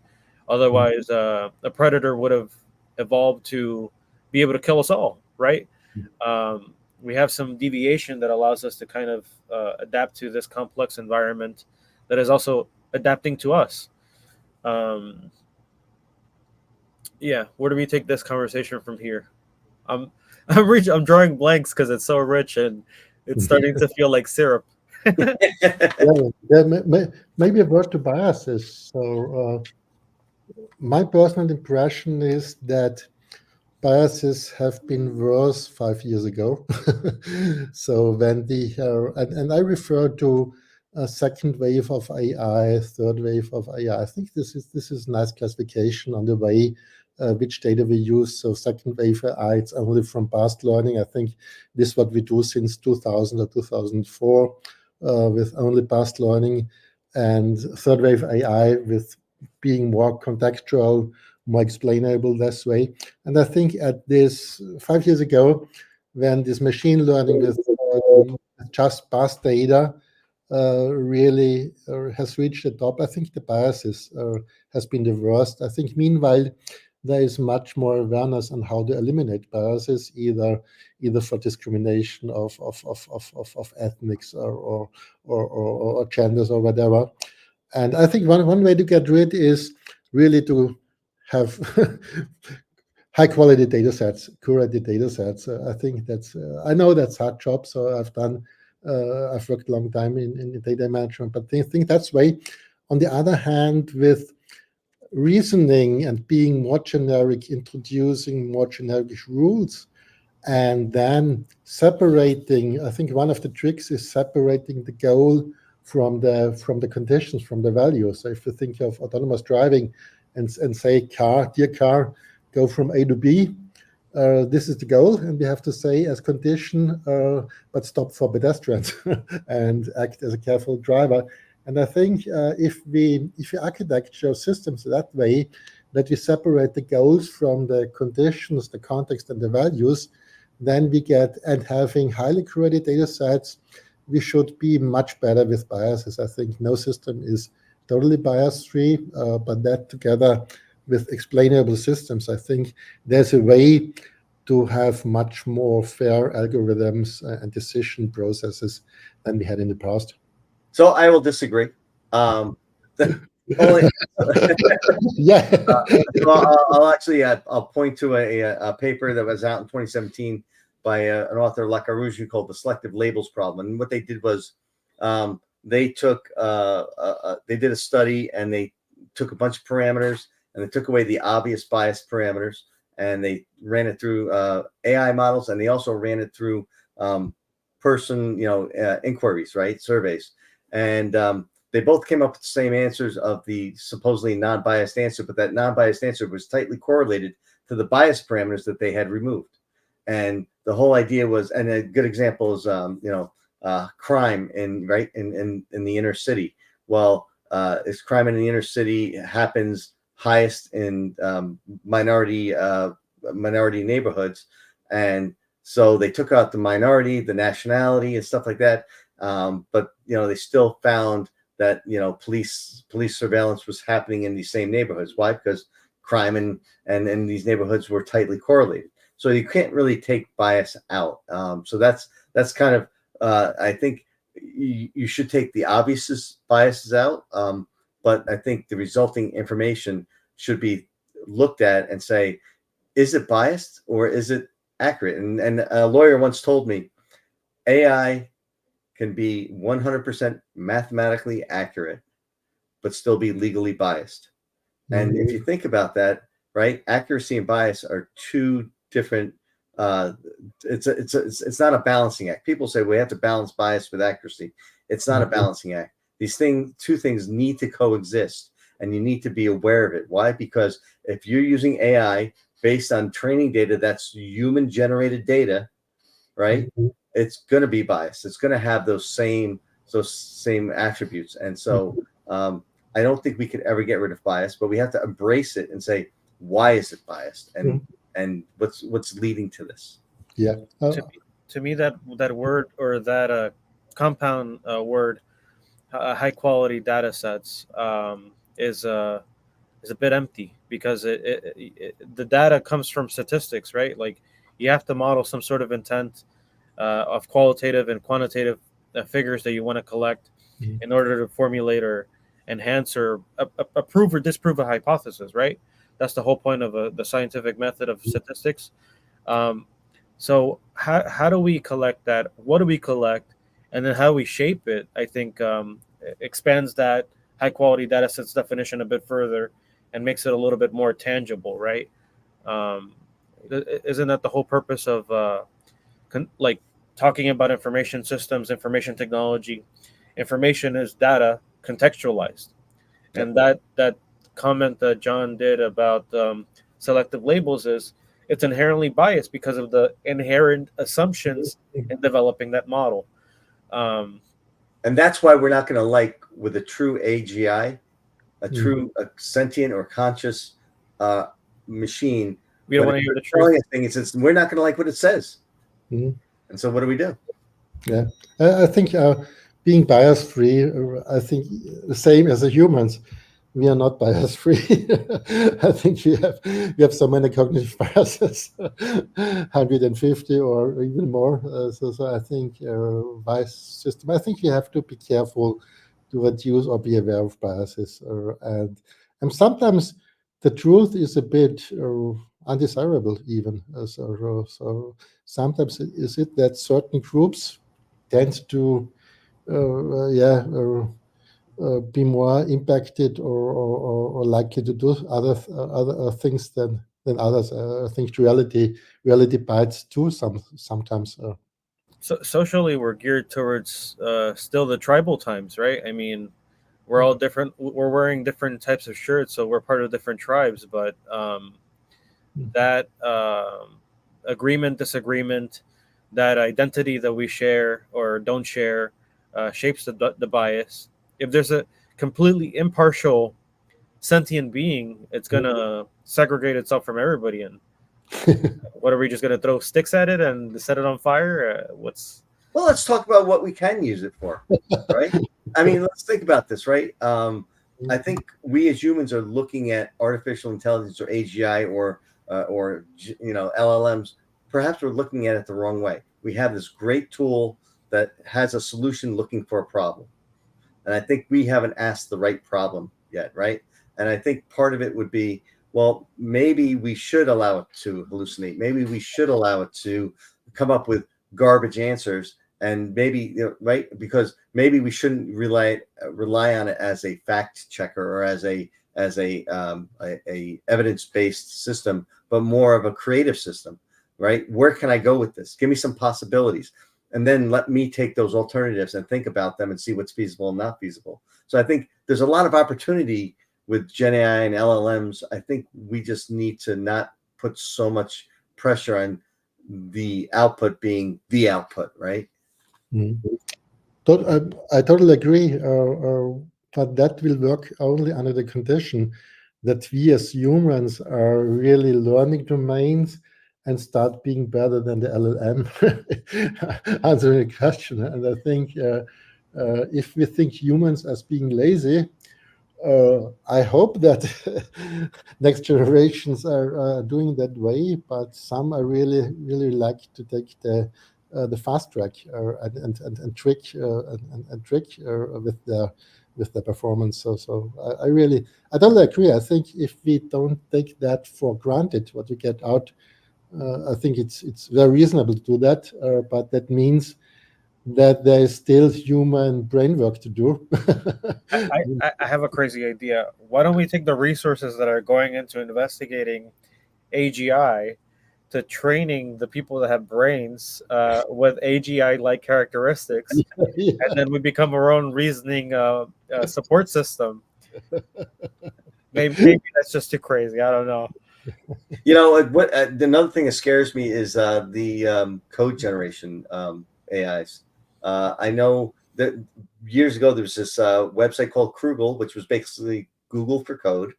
Otherwise, a predator would have evolved to be able to kill us all, right? We have some deviation that allows us to kind of adapt to this complex environment that is also adapting to us. Um, yeah, where do we take this conversation from here? I'm I'm drawing blanks because it's so rich and it's starting to feel like syrup. Yeah, maybe a word to biases. So my personal impression is that biases have been worse 5 years ago. So when and I refer to a second wave of AI, third wave of AI. I think this is nice classification on the way which data we use. So second wave AI, it's only from past learning. I think this is what we do since 2000 or 2004 with only past learning, and third wave AI with being more contextual, more explainable this way. And I think at this 5 years ago, when this machine learning with just past data really has reached the top, I think the biases has been the worst. I think meanwhile there is much more awareness on how to eliminate biases, either for discrimination of ethnics or genders or whatever. And I think one way to get rid is really to have high quality data sets, curated data sets. I think I know that's hard job. So I've worked a long time in data management, but I think that's way. On the other hand, with reasoning and being more generic, introducing more generic rules, and then separating, I think one of the tricks is separating the goal from the conditions, from the values. So if you think of autonomous driving and say dear car, go from A to B, this is the goal, and we have to say as condition, but stop for pedestrians and act as a careful driver. And I think if we architecture systems that way, that we separate the goals from the conditions, the context, and the values, then we get, and having highly curated data sets, we should be much better with biases. I think no system is totally bias free, but that together with explainable systems, I think there's a way to have much more fair algorithms and decision processes than we had in the past. So I will disagree. Only, Yeah. so I'll actually I'll point to a paper that was out in 2017 by an author Lacarouge called "The Selective Labels Problem." And what they did was they did a study, and they took a bunch of parameters, and they took away the obvious bias parameters, and they ran it through AI models, and they also ran it through person inquiries, right, surveys, and they both came up with the same answers of the supposedly non-biased answer, but that non-biased answer was tightly correlated to the bias parameters that they had removed. And the whole idea was, and a good example is crime in the inner city. Well, is crime in the inner city happens highest in minority neighborhoods, and so they took out the minority, the nationality, and stuff like that. But they still found that police surveillance was happening in these same neighborhoods. Why? Because crime and these neighborhoods were tightly correlated. So you can't really take bias out. So that's kind of I think you should take the obvious biases out, but I think the resulting information should be looked at and say, is it biased or is it accurate? And a lawyer once told me, AI can be 100% mathematically accurate, but still be legally biased. And if you think about that, right, accuracy and bias are two different. It's not a balancing act. People say we have to balance bias with accuracy. It's not a balancing act. These two things need to coexist, and you need to be aware of it. Why? Because if you're using AI based on training data that's human generated data, right, it's going to be biased. It's going to have those same attributes. And so I don't think we could ever get rid of bias, but we have to embrace it and say, why is it biased, and what's leading to this? Yeah. To me, that word, or that compound word, high quality data sets, is a bit empty, because the data comes from statistics, right? Like, you have to model some sort of intent of qualitative and quantitative figures that you want to collect in order to formulate or enhance or approve or disprove a hypothesis, right? That's the whole point of the scientific method of statistics. So how do we collect that? What do we collect? And then how we shape it, I think, expands that high quality data sets definition a bit further and makes it a little bit more tangible, right? Isn't that the whole purpose of like talking about information systems, information technology? Information is data contextualized. And that comment that John did about selective labels is, it's inherently biased because of the inherent assumptions in developing that model. And that's why we're not going to with a true AGI, a sentient or conscious machine. We don't want to hear the truth. It's we're not going to like what it says. And so what do we do? Yeah, I think being bias free, I think the same as the humans, we are not bias free. I think we have so many cognitive biases, 150 or even more. So I think bias system. I think we have to be careful to reduce or be aware of biases, and sometimes the truth is a bit undesirable even. So sometimes is it that certain groups tend to be more impacted or likely to do other things than others. I think reality bites too sometimes. So socially, we're geared towards still the tribal times, right? I mean, we're all different. We're wearing different types of shirts, so we're part of different tribes. But that agreement, disagreement, that identity that we share or don't share shapes the bias. If there's a completely impartial sentient being, it's gonna segregate itself from everybody. And what are we just gonna throw sticks at it and set it on fire? Well, let's talk about what we can use it for, right? I mean, let's think about this, right? I think we as humans are looking at artificial intelligence or AGI or LLMs. Perhaps we're looking at it the wrong way. We have this great tool that has a solution looking for a problem. And I think we haven't asked the right problem yet, right? And I think part of it would be, well, maybe we should allow it to hallucinate. Maybe we should allow it to come up with garbage answers. And maybe, right, because maybe we shouldn't rely on it as a fact checker or as a evidence-based system, but more of a creative system, right? Where can I go with this? Give me some possibilities. And then let me take those alternatives and think about them and see what's feasible and not feasible. So I think there's a lot of opportunity with Gen AI and LLMs. I think we just need to not put so much pressure on the output being the output, right? Mm. I totally agree, but that will work only under the condition that we as humans are really learning domains and start being better than the LLM answering a question. And I think if we think humans as being lazy, I hope that next generations are doing that way, but some are really like to take the fast track and trick and trick with the performance. So I totally agree. I think if we don't take that for granted, what we get out, I think it's very reasonable to do that. But that means that there is still human brain work to do. I have a crazy idea. Why don't we take the resources that are going into investigating AGI to training the people that have brains with AGI-like characteristics, Yeah. and then we become our own reasoning support system. Maybe that's just too crazy. I don't know. You know what? Another thing that scares me is the code generation AIs. I know that years ago there was this website called Krugel, which was basically Google for code,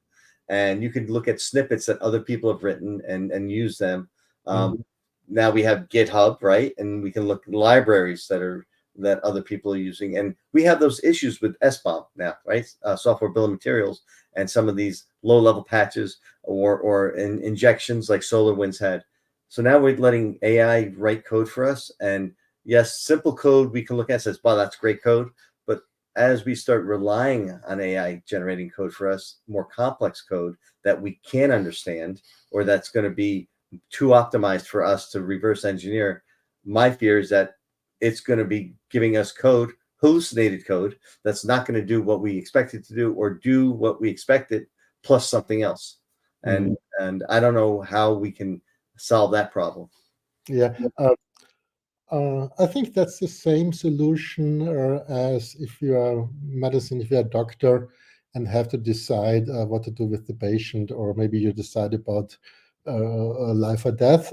and you could look at snippets that other people have written and use them. Mhm. Now we have GitHub, right? And we can look at libraries that other people are using, and we have those issues with SBOM now, right? Software bill of materials, and some of these low-level patches or injections like SolarWinds had. So now we're letting AI write code for us, and yes, simple code we can look at and says, "Wow, that's great code." But as we start relying on AI generating code for us, more complex code that we can't understand, or that's going to be too optimized for us to reverse engineer, my fear is that it's going to be giving us code, hallucinated code, that's not going to do what we expect it to do, or do what we expect it plus something else. Mhm. And I don't know how we can solve that problem. Yeah. I think that's the same solution as if you are medicine, if you're a doctor and have to decide what to do with the patient, or maybe you decide about life or death.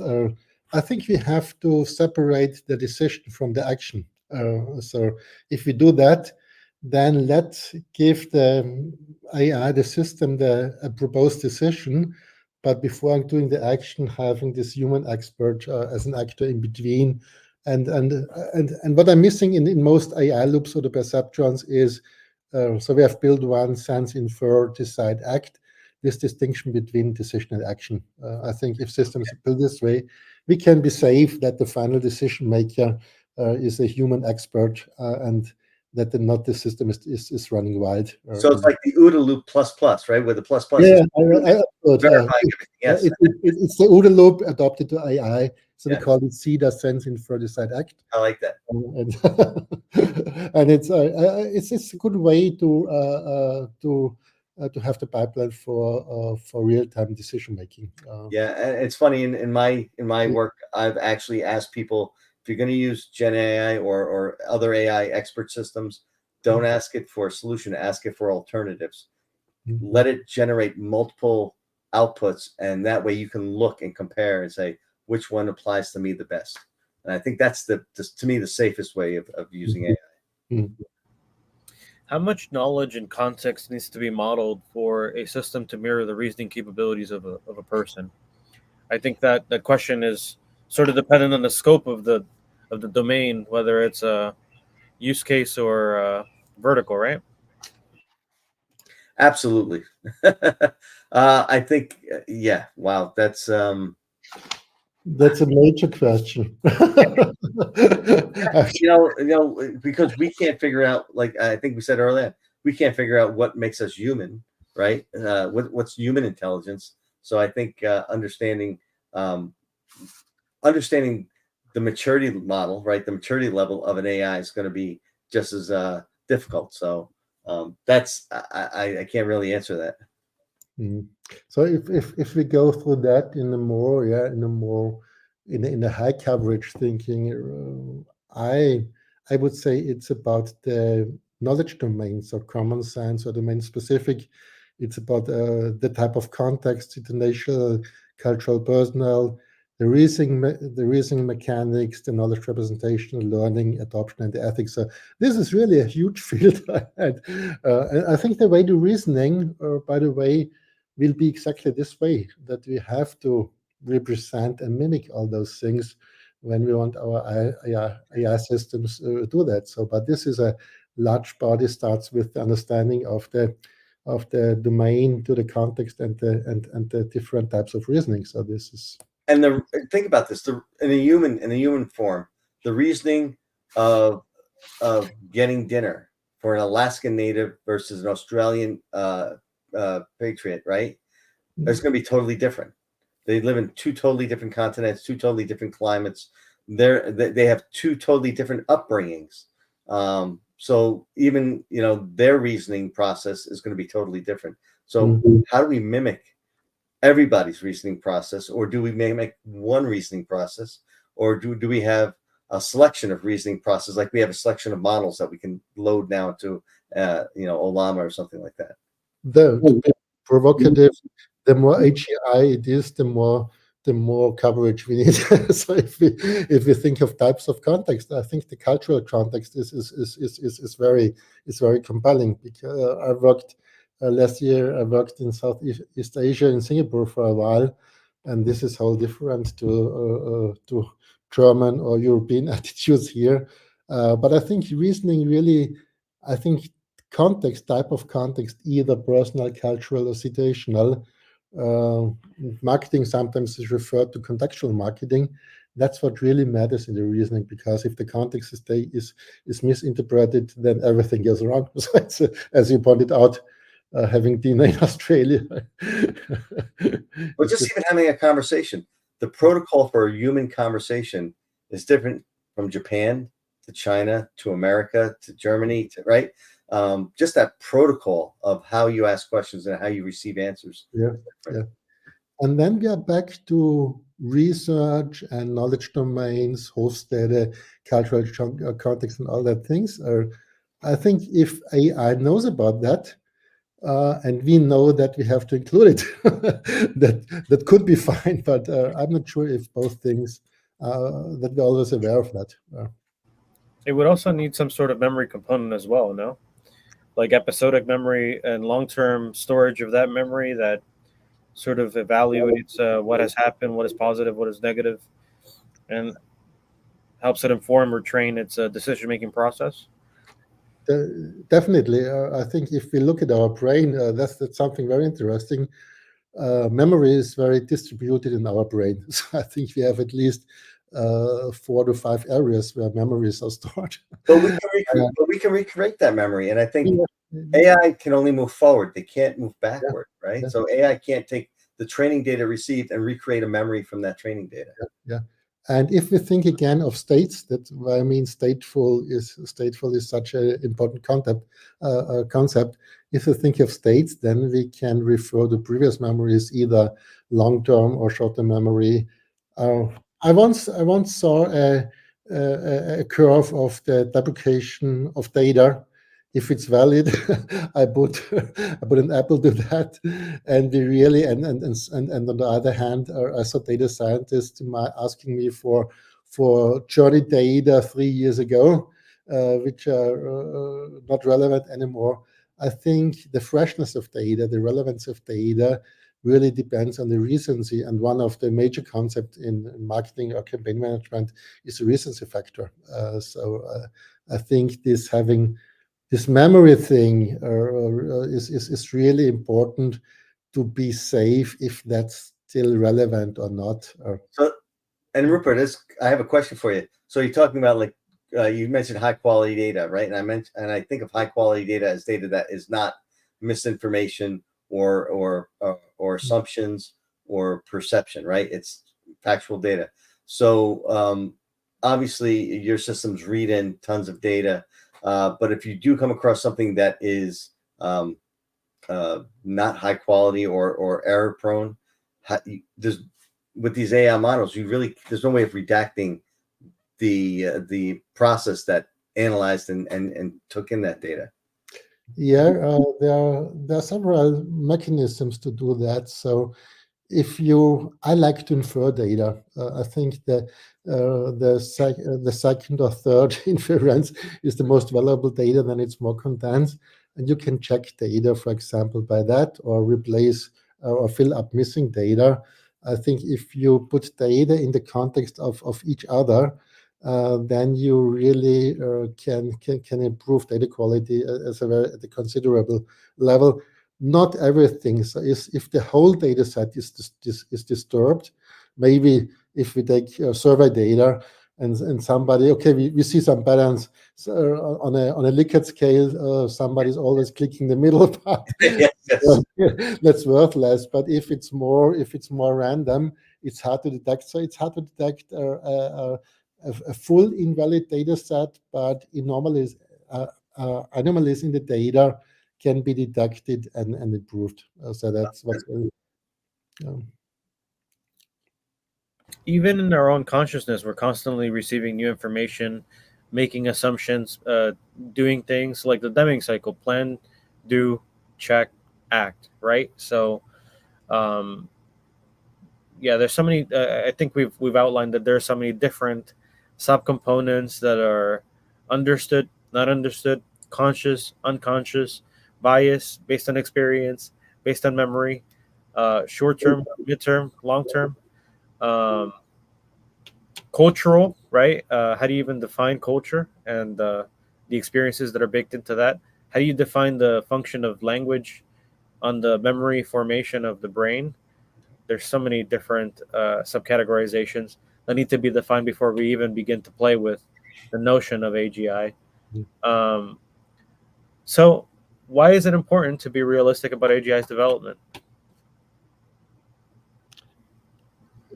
I think we have to separate the decision from the action. So if we do that, then let's give the AI, the system, a proposed decision. But before doing the action, having this human expert as an actor in between, and what I'm missing in most AI loops or the perceptrons is so we have built one sense, infer, decide, act. This distinction between decision and action. I think if systems are built this way, we can be safe that the final decision maker is a human expert and that not the system is running wild. So it's like the OODA loop plus plus, right? Where the plus plus Yeah, is verifying everything. Yes. it's the OODA loop adopted to AI. So we Yeah. call it CEDA, sense, infer, decide, act. I like that. And, and it's a good way to have the pipeline for real time decision making. Yeah, and it's funny in my work, I've actually asked people, if you're going to use Gen AI or other AI expert systems, don't ask it for a solution, ask it for alternatives. Let it generate multiple outputs, and that way you can look and compare and say which one applies to me the best. And I think that's to me the safest way of using AI. How much knowledge and context needs to be modeled for a system to mirror the reasoning capabilities of a person? I think that that question is sort of dependent on the scope of the domain, whether it's a use case or vertical, right? Absolutely. I think, yeah, wow, that's That's a major question. because we can't figure out, like I think we said earlier, we can't figure out what makes us human, right? What's human intelligence? So I think um, understanding the maturity model, right? The maturity level of an AI is going to be just as difficult. So that's I can't really answer that. Mm. So if we go through that in a more in a high coverage thinking, I would say it's about the knowledge domains or common sense or domain specific. It's about the type of context, international, cultural, personal. the reasoning mechanics, the knowledge representation, learning, adoption, and the ethics. So this is really a huge field. And I think the way to reasoning, by the way, will be exactly this way, that we have to represent and mimic all those things when we want our AI systems do that. So, but this is a large body starts with the understanding of the domain to the context and the different types of reasoning. So this is think about this: in a human form, the reasoning of getting dinner for an Alaskan native versus an Australian patriot, right? It's going to be totally different. They live in two totally different continents, two totally different climates. They have two totally different upbringings. So even their reasoning process is going to be totally different. So how do we mimic everybody's reasoning process, or do we mimic one reasoning process, or do we have a selection of reasoning process, like we have a selection of models that we can load now to Olama or something like that? To be provocative, the more AGI it is, the more coverage we need. So if we think of types of context, I think the cultural context is very compelling. Because I worked last year. I worked in Southeast Asia, in Singapore for a while, and this is how different to German or European attitudes here. But I think reasoning really, I think type of context, either personal, cultural, or situational. Marketing sometimes is referred to contextual marketing. That's what really matters in the reasoning, because if the context is misinterpreted, then everything goes wrong. So it's, as you pointed out, having dinner in Australia. But just even having a conversation, the protocol for a human conversation is different from Japan to China to America to Germany, right? Just that protocol of how you ask questions and how you receive answers. Yeah. And then we are back to research and knowledge domains, host data, cultural context, and all that things. I think if AI knows about that, and we know that we have to include it, that could be fine. But I'm not sure if both things that we're always aware of that. It would also need some sort of memory component as well, no? Like episodic memory and long-term storage of that memory that sort of evaluates what has happened, what is positive, what is negative, and helps it inform or train its decision-making process. Definitely. I think if we look at our brain, that's something very interesting. Memory is very distributed in our brain. So I think we have at least 4 to 5 areas where memories are stored. But we can recreate that memory, and I think AI can only move forward. They can't move backward, right? Yeah. So AI can't take the training data received and recreate a memory from that training data. Yeah. And if we think again of states, that's what I mean. Stateful is such an important concept. If we think of states, then we can refer to previous memories, either long-term or short-term memory. I once saw a curve of the deprecation of data. If it's valid, I put an apple to that, and we really and on the other hand, I saw data scientists asking me for journey data 3 years ago, which are not relevant anymore. I think the freshness of data, the relevance of data, really depends on the recency. And one of the major concepts in marketing or campaign management is the recency factor. So I think this memory thing is really important to be safe, if that's still relevant or not. So, and Rupert, I have a question for you. So you're talking about, like, you mentioned high quality data, right? And I think of high quality data as data that is not misinformation or assumptions or perception, right? It's factual data. So obviously your systems read in tons of data, but if you do come across something that is not high quality or error prone, with these AI models, there's no way of redacting the process that analyzed and took in that data. Yeah, there are several mechanisms to do that. So if you, I like to infer data. I think that the second or third inference is the most valuable data, then it's more condensed. And you can check data, for example, by that, or replace or fill up missing data. I think if you put data in the context of each other, then you really can improve data quality at a considerable level. Not everything. So if the whole data set is disturbed, maybe if we take survey data and somebody, okay, we see some patterns. So on a Likert scale, somebody's always clicking the middle part. Yes, yes. That's worthless. But if it's more random, it's hard to detect. So it's hard to detect a full invalid data set, but anomalies in the data can be detected and improved. So that's what's very, um, Even in our own consciousness, we're constantly receiving new information, making assumptions, doing things like the Deming cycle: plan, do, check, act. Right. So, um, yeah, there's so many. I think we've outlined that there are so many different subcomponents that are understood, not understood, conscious, unconscious, bias based on experience, based on memory, short term, midterm, long term. Um, Cultural, right? How do you even define culture and the experiences that are baked into that? How do you define the function of language on the memory formation of the brain? There's so many different subcategorizations that need to be defined before we even begin to play with the notion of AGI. Um, so, why is it important to be realistic about AGI's development?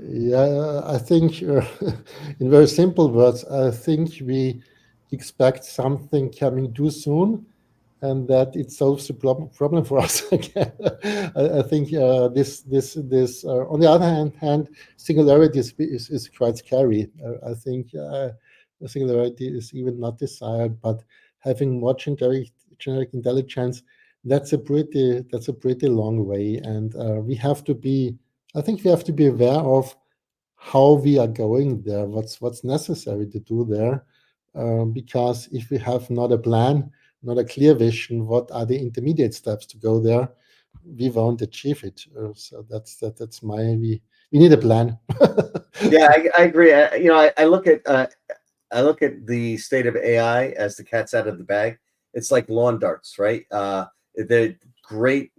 yeah, I think in very simple words, I think we expect something coming too soon, and that it solves the problem for us again. I think this. On the other hand, singularity is quite scary. I think the singularity is even not desired, but having more generic intelligence, that's a pretty long way, and we have to be. I think we have to be aware of how we are going there, what's necessary to do there, because if we have not a plan, not a clear vision, what are the intermediate steps to go there, we won't achieve it. So that's my we need a plan. Yeah, I agree. I look at the state of AI as the cat's out of the bag. It's like lawn darts, right? The great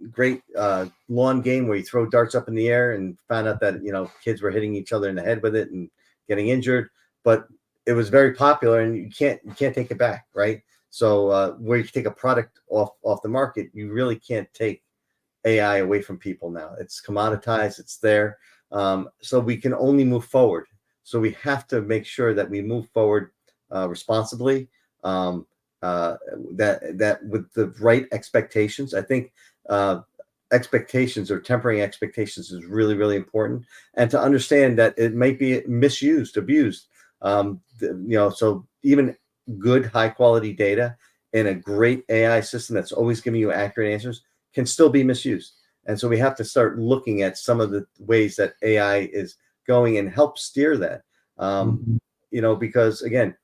lawn game where you throw darts up in the air, and found out that kids were hitting each other in the head with it and getting injured. But it was very popular, and you can't take it back, right? So where you take a product off the market, you really can't take AI away from people now. It's commoditized. It's there. So we can only move forward. So we have to make sure that we move forward responsibly. Um, that with the right expectations. I think expectations, or tempering expectations, is really really important, and to understand that it might be misused, abused. So even good high quality data in a great AI system that's always giving you accurate answers can still be misused. And so we have to start looking at some of the ways that AI is going and help steer that. Mhm. Because again,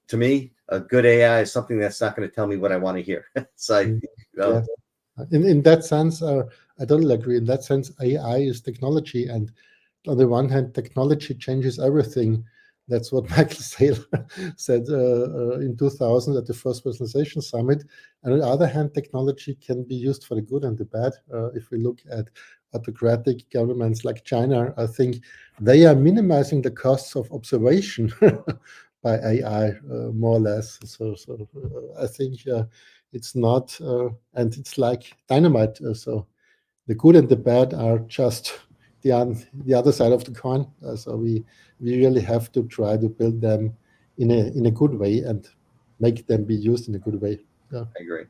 to me, a good AI is something that's not going to tell me what I want to hear. So Mhm. Yeah. In that sense, I totally agree. In that sense, AI is technology, and on the one hand, technology changes everything. That's what Michael Saylor said in 2000 at the First Personalization Summit. And on the other hand, technology can be used for the good and the bad. If we look at autocratic governments like China, I think they are minimizing the costs of observation by AI, more or less. So I think it's not, and it's like dynamite. So the good and the bad are just the other side of the coin. So we really have to try to build them in a good way and make them be used in a good way. Yeah. I agree.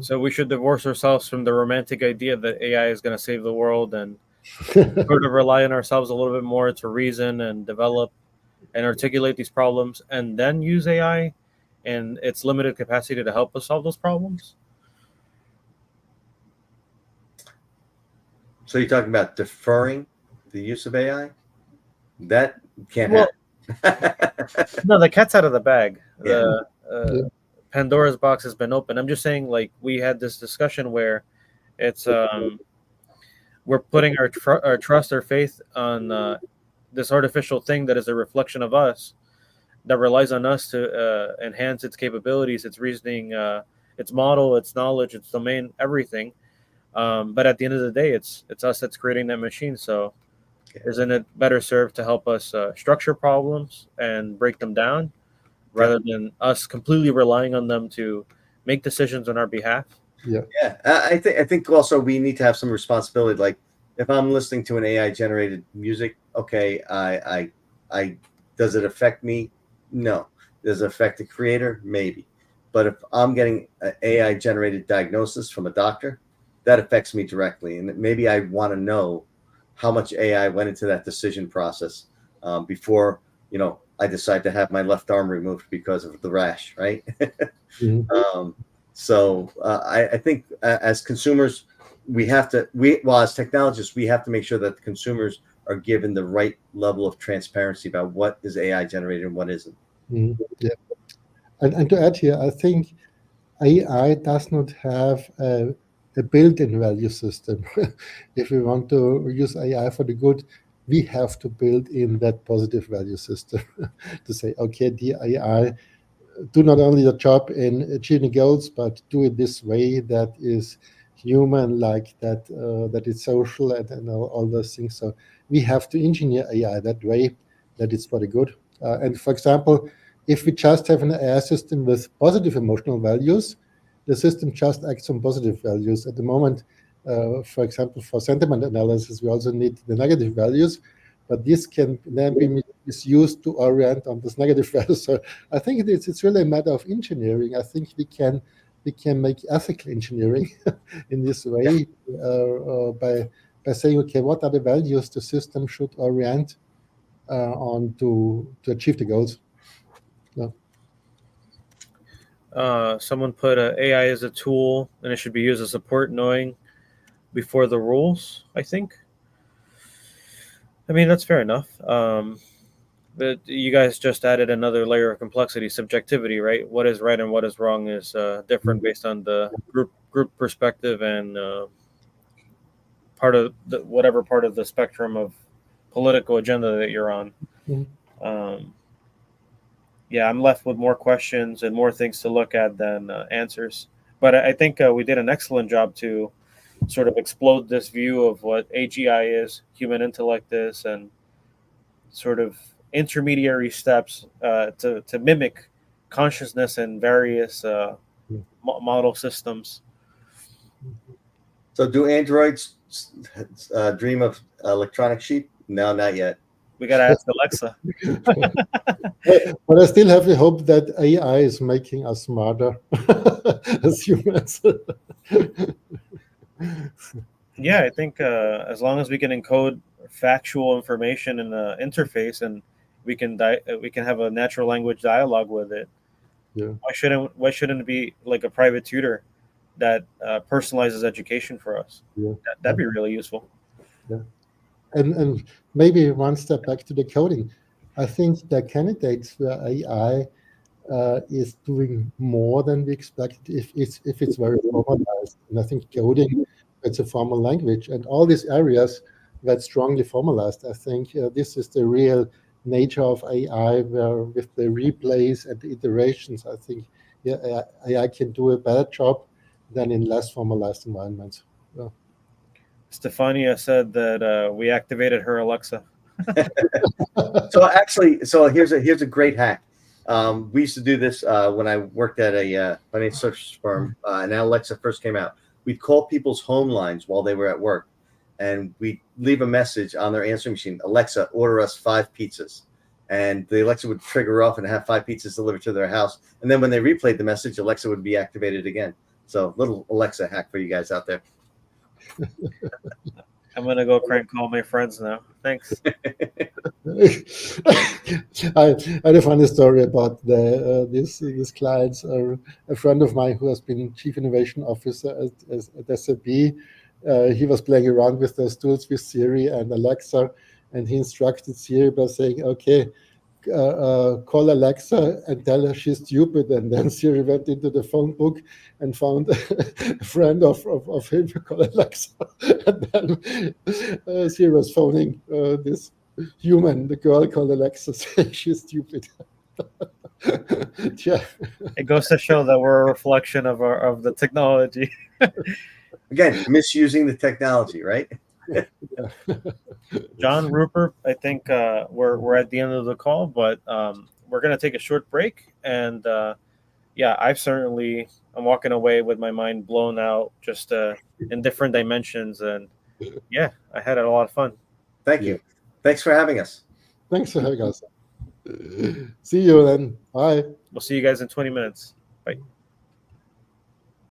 So we should divorce ourselves from the romantic idea that AI is going to save the world and sort of rely on ourselves a little bit more to reason and develop and articulate these problems, and then use AI and its limited capacity to help us solve those problems. So you're talking about deferring. the use of AI, that can't Well, happen. no, the cat's out of the bag. Yeah. The Yeah. Pandora's box has been opened. I'm just saying, like, we had this discussion where it's we're putting our trust, our faith on this artificial thing that is a reflection of us, that relies on us to enhance its capabilities, its reasoning, its model, its knowledge, its domain, everything. But at the end of the day, it's us that's creating that machine. So isn't it better served to help us structure problems and break them down rather than us completely relying on them to make decisions on our behalf? Yeah. Yeah, I think also we need to have some responsibility. Like if I'm listening to an AI generated music, okay, I does it affect me? No. Does it affect the creator? Maybe. But if I'm getting an AI generated diagnosis from a doctor, that affects me directly, and maybe I want to know how much AI went into that decision process before I decide to have my left arm removed because of the rash, right? Mhm. I think as consumers, as technologists, we have to make sure that the consumers are given the right level of transparency about what is AI generated and what isn't. Yeah. And to add here, I think AI does not have a built-in value system. If we want to use AI for the good, we have to build in that positive value system to say, okay, the AI do not only the job in achieving goals, but do it this way that is human, like that, that is social, and all those things. So we have to engineer AI that way, that it's for the good. And for example, if we just have an AI system with positive emotional values, the system just acts on positive values. At the moment, for example, for sentiment analysis, we also need the negative values, but this can then be misused to orient on this negative values. So I think it's really a matter of engineering. I think we can make ethical engineering in this way by saying, okay, what are the values the system should orient on to achieve the goals? Yeah. Someone put AI as a tool and it should be used as support, knowing before the rules. I think. I mean, that's fair enough. But you guys just added another layer of complexity, subjectivity, right? What is right and what is wrong is different based on the group perspective and part of whatever part of the spectrum of political agenda that you're on. Mhm. Yeah, I'm left with more questions and more things to look at than answers. But I think we did an excellent job to sort of explode this view of what AGI is, human intellect is, and sort of intermediary steps to mimic consciousness in various model systems. So, do androids dream of electronic sheep? No, not yet. We got to ask Alexa. But I still have the hope that AI is making us smarter as humans. Yeah, I think as long as we can encode factual information in the interface and we can have a natural language dialogue with it. Yeah. Why shouldn't it be like a private tutor that personalizes education for us? Yeah. That'd be really useful. Yeah. And maybe one step back to the coding. I think the candidates where AI is doing more than we expected if it's very formalized. And I think coding, it's a formal language, and all these areas that strongly formalized. I think this is the real nature of AI, where with the replays and the iterations, I think AI can do a better job than in less formalized environments. Yeah. Stefania said that we activated her Alexa. So here's a great hack. We used to do this when I worked at a financial services firm, and Alexa first came out. We'd call people's home lines while they were at work, and we'd leave a message on their answering machine: Alexa, order us 5 pizzas. And the Alexa would trigger off and have 5 pizzas delivered to their house. And then when they replayed the message, Alexa would be activated again. So little Alexa hack for you guys out there. I'm gonna go crank call my friends now. Thanks. I had a funny story about these clients. A friend of mine who has been chief innovation officer at SAP he was playing around with those tools with Siri and Alexa, and he instructed Siri by saying, "Okay, call Alexa and tell her she's stupid." And then Siri went into the phone book and found a friend of him to call Alexa. And then Siri was phoning this human, the girl called Alexa, saying she's stupid. Yeah. It goes to show that we're a reflection of the technology. Again, misusing the technology, right? John, Rupert, I think we're at the end of the call, but we're gonna take a short break, and yeah, I'm walking away with my mind blown out, just in different dimensions, and yeah, I had a lot of fun. Thank you. Thanks for having us. Thanks for having us. See you then. Bye. We'll see you guys in 20 minutes. Bye.